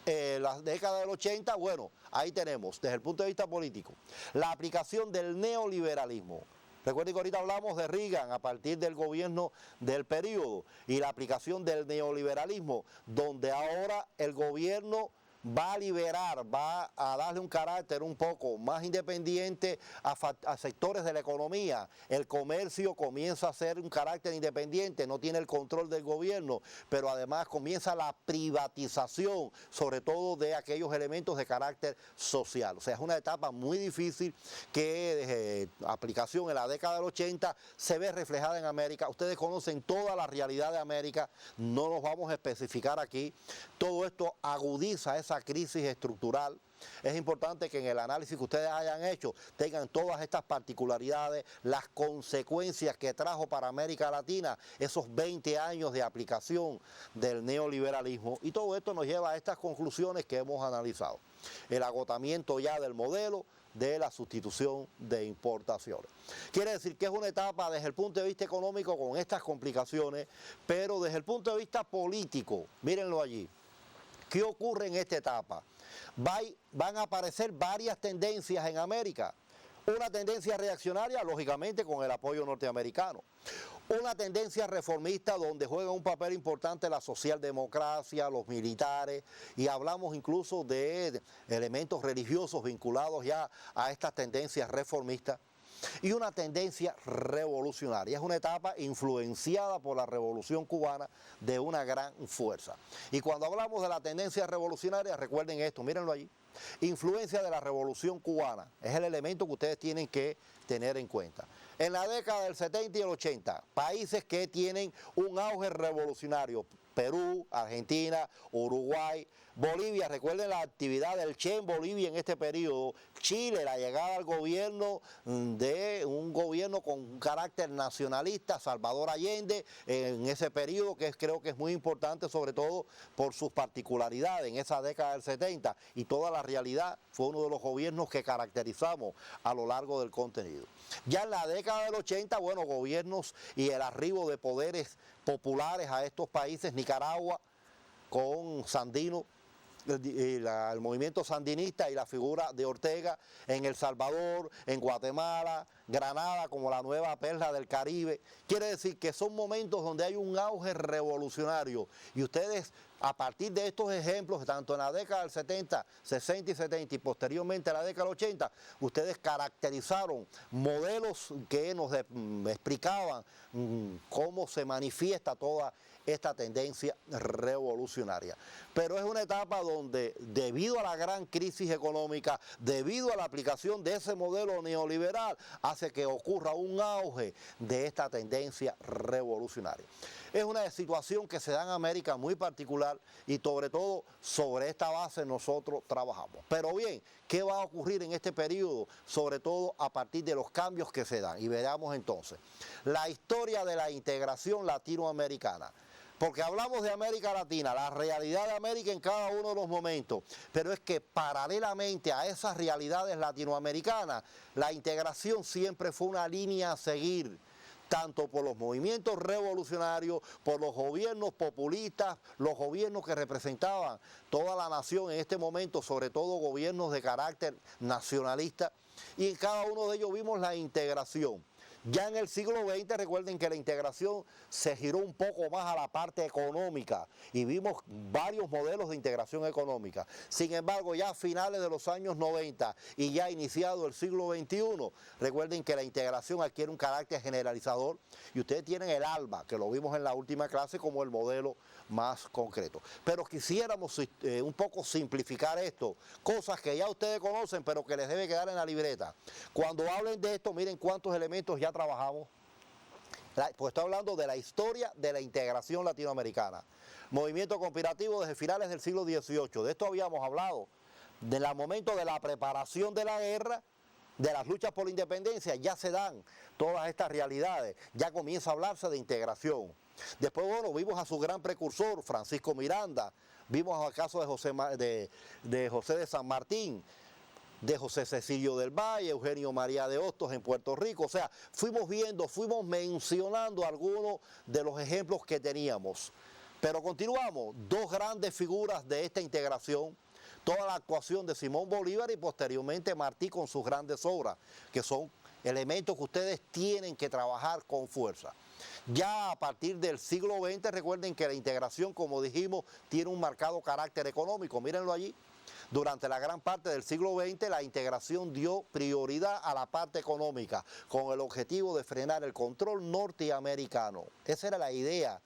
la década del 80, bueno, ahí tenemos, desde el punto de vista político, la aplicación del neoliberalismo. Recuerden que ahorita hablamos de Reagan a partir del gobierno del periodo y la aplicación del neoliberalismo, donde ahora el gobierno va a liberar, va a darle un carácter un poco más independiente a sectores de la economía. El comercio comienza a ser un carácter independiente, no tiene el control del gobierno, pero además comienza la privatización, sobre todo de aquellos elementos de carácter social. O sea, es una etapa muy difícil que desde aplicación en la década del 80 se ve reflejada en América. Ustedes conocen toda la realidad de América, no nos vamos a especificar aquí. Todo esto agudiza esa crisis estructural. Es importante que en el análisis que ustedes hayan hecho tengan todas estas particularidades, las consecuencias que trajo para América Latina esos 20 años de aplicación del neoliberalismo, y todo esto nos lleva a estas conclusiones que hemos analizado. El agotamiento ya del modelo de la sustitución de importaciones. Quiere decir que es una etapa desde el punto de vista económico con estas complicaciones, pero desde el punto de vista político, mírenlo allí. ¿Qué ocurre en esta etapa? Van a aparecer varias tendencias en América. Una tendencia reaccionaria, lógicamente, con el apoyo norteamericano. Una tendencia reformista donde juega un papel importante la socialdemocracia, los militares, y hablamos incluso de elementos religiosos vinculados ya a estas tendencias reformistas. Y una tendencia revolucionaria. Es una etapa influenciada por la Revolución Cubana de una gran fuerza. Y cuando hablamos de la tendencia revolucionaria, recuerden esto, mírenlo allí. Influencia de la Revolución Cubana. Es el elemento que ustedes tienen que tener en cuenta. En la década del 70 y el 80, países que tienen un auge revolucionario. Perú, Argentina, Uruguay, Bolivia. Recuerden la actividad del Che en Bolivia en este periodo. Chile, la llegada al gobierno de un gobierno con carácter nacionalista, Salvador Allende, en ese periodo, que creo que es muy importante, sobre todo por sus particularidades en esa década del 70, y toda la realidad. Fue uno de los gobiernos que caracterizamos a lo largo del contenido. Ya en la década del 80, bueno, gobiernos y el arribo de poderes populares a estos países, Nicaragua con Sandino, el movimiento sandinista y la figura de Ortega, en El Salvador, en Guatemala, Granada como la nueva perla del Caribe. Quiere decir que son momentos donde hay un auge revolucionario, y ustedes, a partir de estos ejemplos, tanto en la década del 70, 60 y 70 y posteriormente en la década del 80, ustedes caracterizaron modelos que nos explicaban cómo se manifiesta toda esta tendencia revolucionaria. Pero es una etapa donde, debido a la gran crisis económica, debido a la aplicación de ese modelo neoliberal, hace que ocurra un auge de esta tendencia revolucionaria. Es una situación que se da en América muy particular, y sobre todo sobre esta base nosotros trabajamos. Pero bien, ¿qué va a ocurrir en este periodo? Sobre todo a partir de los cambios que se dan. Y veamos entonces la historia de la integración latinoamericana. Porque hablamos de América Latina, la realidad de América en cada uno de los momentos, pero es que paralelamente a esas realidades latinoamericanas, la integración siempre fue una línea a seguir, tanto por los movimientos revolucionarios, por los gobiernos populistas, los gobiernos que representaban toda la nación en este momento, sobre todo gobiernos de carácter nacionalista, y en cada uno de ellos vimos la integración. Ya en el siglo XX, recuerden que la integración se giró un poco más a la parte económica, y vimos varios modelos de integración económica. Sin embargo, ya a finales de los años 90 y ya iniciado el siglo XXI, recuerden que la integración adquiere un carácter generalizador, y ustedes tienen el ALBA, que lo vimos en la última clase, como el modelo más concreto. Pero quisiéramos un poco simplificar esto, cosas que ya ustedes conocen, pero que les debe quedar en la libreta. Cuando hablen de esto, miren cuántos elementos ya trabajamos. Pues estoy hablando de la historia de la integración latinoamericana. Movimiento conspirativo desde finales del siglo XVIII, de esto habíamos hablado. Del momento de la preparación de la guerra, de las luchas por la independencia, ya se dan todas estas realidades, ya comienza a hablarse de integración. Después, bueno, vimos a su gran precursor, Francisco Miranda, vimos el caso de José de San Martín, de José Cecilio del Valle, Eugenio María de Hostos en Puerto Rico. O sea, fuimos viendo, fuimos mencionando algunos de los ejemplos que teníamos. Pero continuamos, dos grandes figuras de esta integración, toda la actuación de Simón Bolívar y posteriormente Martí con sus grandes obras, que son elementos que ustedes tienen que trabajar con fuerza. Ya a partir del siglo XX, recuerden que la integración, como dijimos, tiene un marcado carácter económico. Mírenlo allí. Durante la gran parte del siglo XX, la integración dio prioridad a la parte económica, con el objetivo de frenar el control norteamericano. Esa era la idea.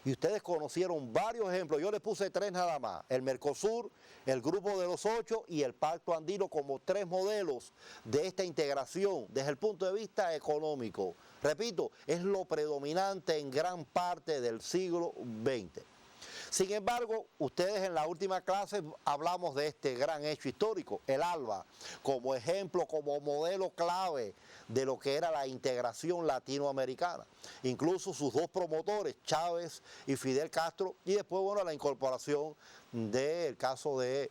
Y ustedes conocieron varios ejemplos, yo les puse tres nada más: el Mercosur, el Grupo de los Ocho y el Pacto Andino, como tres modelos de esta integración desde el punto de vista económico. Repito, es lo predominante en gran parte del siglo XX. Sin embargo, ustedes en la última clase hablamos de este gran hecho histórico, el ALBA, como ejemplo, como modelo clave de lo que era la integración latinoamericana. Incluso sus dos promotores, Chávez y Fidel Castro, y después, bueno, la incorporación del caso de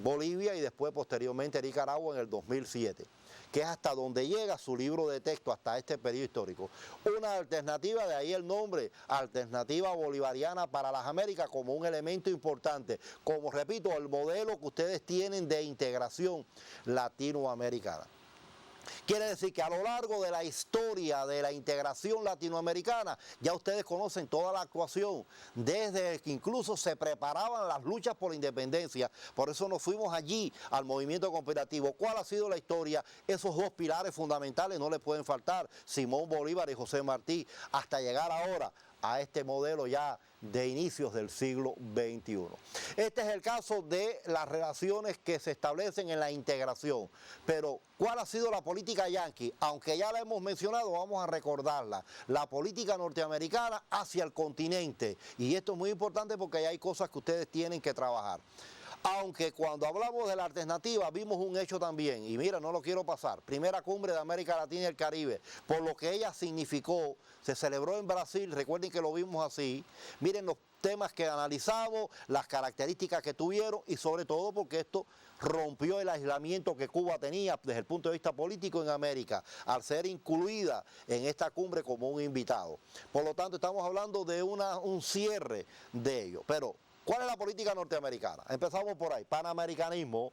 Bolivia y después posteriormente Nicaragua en el 2007. Que es hasta donde llega su libro de texto, hasta este periodo histórico. Una alternativa, de ahí el nombre, Alternativa Bolivariana para las Américas, como un elemento importante, como repito, el modelo que ustedes tienen de integración latinoamericana. Quiere decir que a lo largo de la historia de la integración latinoamericana, ya ustedes conocen toda la actuación, desde que incluso se preparaban las luchas por la independencia. Por eso nos fuimos allí al movimiento conspirativo. ¿Cuál ha sido la historia? Esos dos pilares fundamentales no les pueden faltar, Simón Bolívar y José Martí, hasta llegar ahora a este modelo ya de inicios del siglo XXI. Este es el caso de las relaciones que se establecen en la integración. Pero, ¿cuál ha sido la política yanqui? Aunque ya la hemos mencionado, vamos a recordarla. La política norteamericana hacia el continente. Y esto es muy importante porque hay cosas que ustedes tienen que trabajar. Aunque cuando hablamos de la alternativa vimos un hecho también, y mira, no lo quiero pasar, primera cumbre de América Latina y el Caribe, por lo que ella significó, se celebró en Brasil, recuerden que lo vimos así, miren los temas que analizamos, las características que tuvieron y sobre todo porque esto rompió el aislamiento que Cuba tenía desde el punto de vista político en América, al ser incluida en esta cumbre como un invitado. Por lo tanto, estamos hablando de un cierre de ello, pero ¿cuál es la política norteamericana? Empezamos por ahí, panamericanismo.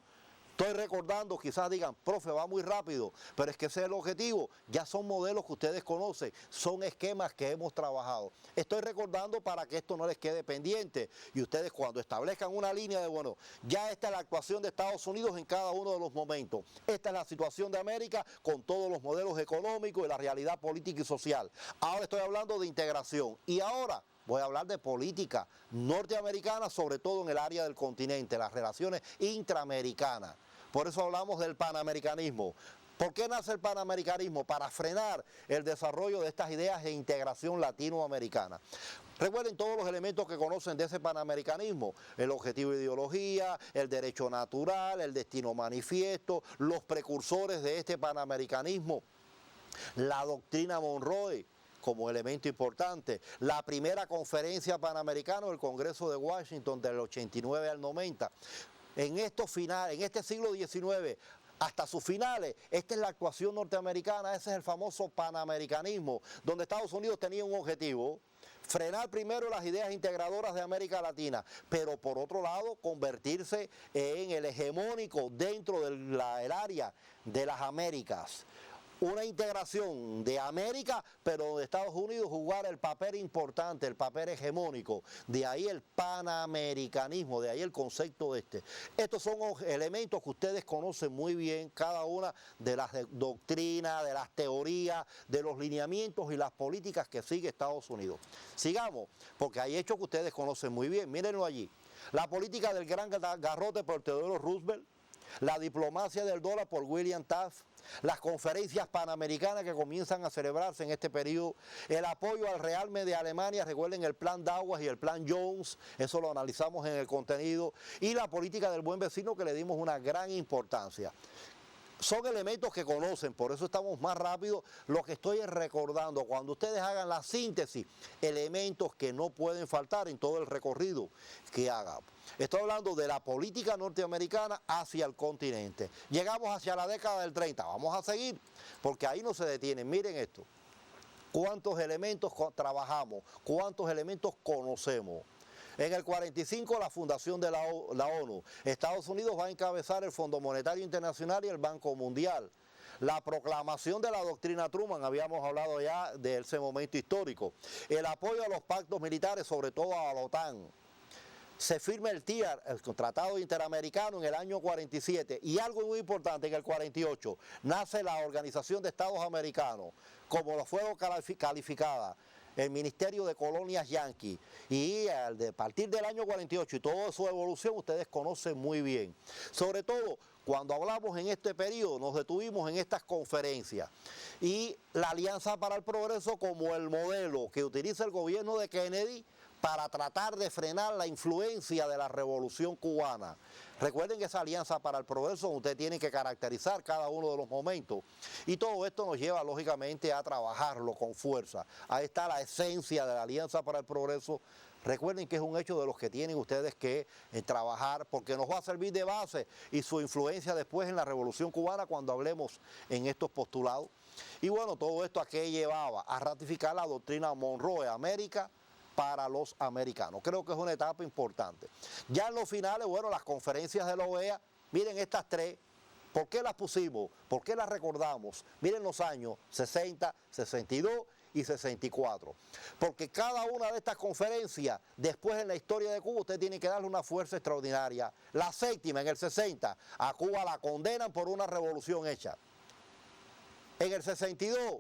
Estoy recordando, quizás digan, profe, va muy rápido, pero es que ese es el objetivo. Ya son modelos que ustedes conocen, son esquemas que hemos trabajado. Estoy recordando para que esto no les quede pendiente. Y ustedes cuando establezcan una línea de, bueno, ya esta es la actuación de Estados Unidos en cada uno de los momentos. Esta es la situación de América con todos los modelos económicos y la realidad política y social. Ahora estoy hablando de integración. Y ahora voy a hablar de política norteamericana, sobre todo en el área del continente, las relaciones intraamericanas. Por eso hablamos del panamericanismo. ¿Por qué nace el panamericanismo? Para frenar el desarrollo de estas ideas de integración latinoamericana. Recuerden todos los elementos que conocen de ese panamericanismo, el objetivo de ideología, el derecho natural, el destino manifiesto, los precursores de este panamericanismo, la doctrina Monroe como elemento importante, la primera conferencia panamericana del Congreso de Washington del 89 al 90. En este siglo XIX, hasta sus finales, esta es la actuación norteamericana, ese es el famoso panamericanismo, donde Estados Unidos tenía un objetivo: frenar primero las ideas integradoras de América Latina, pero por otro lado convertirse en el hegemónico dentro del área de las Américas. Una integración de América, pero de Estados Unidos jugar el papel importante, el papel hegemónico. De ahí el panamericanismo, de ahí el concepto de este. Estos son elementos que ustedes conocen muy bien, cada una de las doctrinas, de las teorías, de los lineamientos y las políticas que sigue Estados Unidos. Sigamos, porque hay hechos que ustedes conocen muy bien, mírenlo allí. La política del gran garrote por Theodore Roosevelt, la diplomacia del dólar por William Taft, las conferencias panamericanas que comienzan a celebrarse en este periodo, el apoyo al realme de Alemania, recuerden el plan Douglas y el plan Jones, eso lo analizamos en el contenido, y la política del buen vecino que le dimos una gran importancia. Son elementos que conocen, por eso estamos más rápido. Lo que estoy es recordando, cuando ustedes hagan la síntesis, elementos que no pueden faltar en todo el recorrido que hagan. Estoy hablando de la política norteamericana hacia el continente. Llegamos hacia la década del 30, vamos a seguir, porque ahí no se detienen. Miren esto, cuántos elementos trabajamos, cuántos elementos conocemos. En el 45, la fundación de la ONU. Estados Unidos va a encabezar el Fondo Monetario Internacional y el Banco Mundial. La proclamación de la doctrina Truman, habíamos hablado ya de ese momento histórico. El apoyo a los pactos militares, sobre todo a la OTAN. Se firma el TIAR, el Tratado Interamericano, en el año 47. Y algo muy importante, en el 48, nace la Organización de Estados Americanos, como lo fue calificada el Ministerio de Colonias Yanqui, y a partir del año 48 y toda su evolución ustedes conocen muy bien. Sobre todo, cuando hablamos en este periodo, nos detuvimos en estas conferencias, y la Alianza para el Progreso como el modelo que utiliza el gobierno de Kennedy para tratar de frenar la influencia de la Revolución Cubana. Recuerden que esa Alianza para el Progreso, usted tiene que caracterizar cada uno de los momentos. Y todo esto nos lleva, lógicamente, a trabajarlo con fuerza. Ahí está la esencia de la Alianza para el Progreso. Recuerden que es un hecho de los que tienen ustedes que trabajar, porque nos va a servir de base y su influencia después en la Revolución Cubana cuando hablemos en estos postulados. Y bueno, todo esto ¿a qué llevaba? A ratificar la doctrina Monroe, América para los americanos. Creo que es una etapa importante. Ya en los finales, bueno, las conferencias de la OEA, miren estas tres, ¿por qué las pusimos? ¿Por qué las recordamos? Miren los años 60, 62 y 64. Porque cada una de estas conferencias, después en la historia de Cuba, usted tiene que darle una fuerza extraordinaria. La séptima, en el 60, a Cuba la condenan por una revolución hecha. En el 62,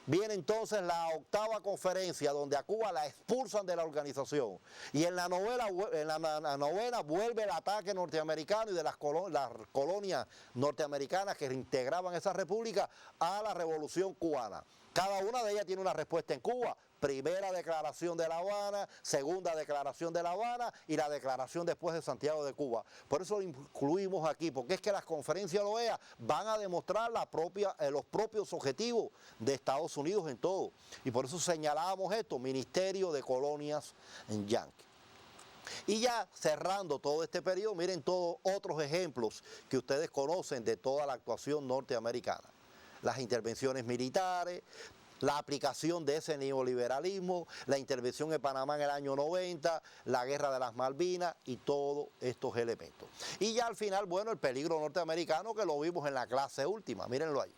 Viene entonces la 8ª conferencia, donde a Cuba la expulsan de la organización. Y en la novena vuelve el ataque norteamericano y de las colonias norteamericanas que integraban esa república a la revolución cubana. Cada una de ellas tiene una respuesta en Cuba. Primera declaración de La Habana, segunda declaración de La Habana y la declaración después de Santiago de Cuba. Por eso lo incluimos aquí, porque es que las conferencias de la OEA van a demostrar los propios objetivos de Estados Unidos en todo. Y por eso señalábamos esto, Ministerio de Colonias en Yankee. Y ya cerrando todo este periodo, miren todos otros ejemplos que ustedes conocen de toda la actuación norteamericana. Las intervenciones militares, la aplicación de ese neoliberalismo, la intervención en Panamá en el año 90, la guerra de las Malvinas y todos estos elementos. Y ya al final, bueno, el peligro norteamericano que lo vimos en la clase última, mírenlo ahí.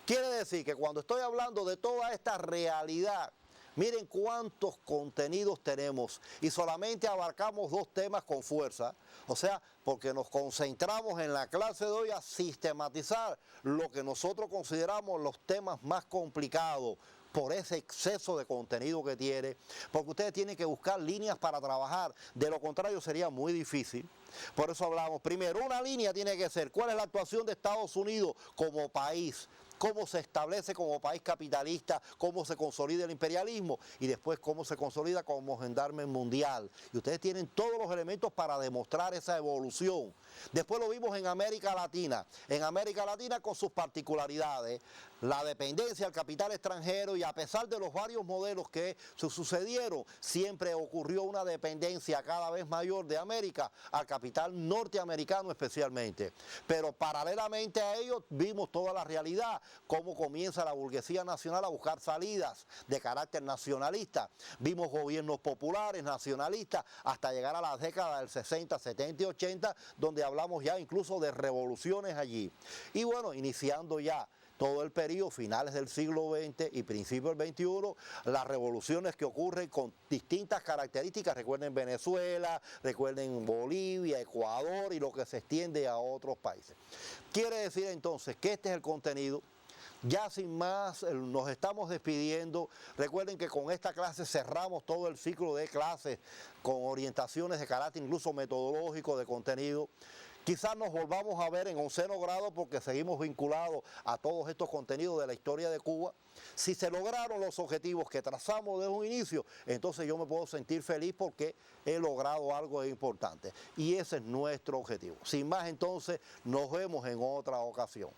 Quiere decir que cuando estoy hablando de toda esta realidad, miren cuántos contenidos tenemos y solamente abarcamos 2 temas con fuerza, o sea, porque nos concentramos en la clase de hoy a sistematizar lo que nosotros consideramos los temas más complicados por ese exceso de contenido que tiene, porque ustedes tienen que buscar líneas para trabajar, de lo contrario sería muy difícil. Por eso hablamos, primero, una línea tiene que ser cuál es la actuación de Estados Unidos como país, cómo se establece como país capitalista, cómo se consolida el imperialismo y después cómo se consolida como gendarme mundial. Y ustedes tienen todos los elementos para demostrar esa evolución. Después lo vimos en América Latina con sus particularidades, la dependencia al capital extranjero y a pesar de los varios modelos que sucedieron, siempre ocurrió una dependencia cada vez mayor de América al capital norteamericano especialmente. Pero paralelamente a ello vimos toda la realidad, cómo comienza la burguesía nacional a buscar salidas de carácter nacionalista. Vimos gobiernos populares, nacionalistas, hasta llegar a las décadas del 60, 70 y 80, donde hablamos ya incluso de revoluciones allí. Y bueno, iniciando ya todo el periodo, finales del siglo XX y principios del XXI, las revoluciones que ocurren con distintas características, recuerden Venezuela, recuerden Bolivia, Ecuador y lo que se extiende a otros países. Quiere decir entonces que este es el contenido. Ya sin más, nos estamos despidiendo. Recuerden que con esta clase cerramos todo el ciclo de clases con orientaciones de carácter incluso metodológico, de contenido. Quizás nos volvamos a ver en 11º grado porque seguimos vinculados a todos estos contenidos de la historia de Cuba. Si se lograron los objetivos que trazamos desde un inicio, entonces yo me puedo sentir feliz porque he logrado algo importante. Y ese es nuestro objetivo. Sin más, entonces, nos vemos en otra ocasión.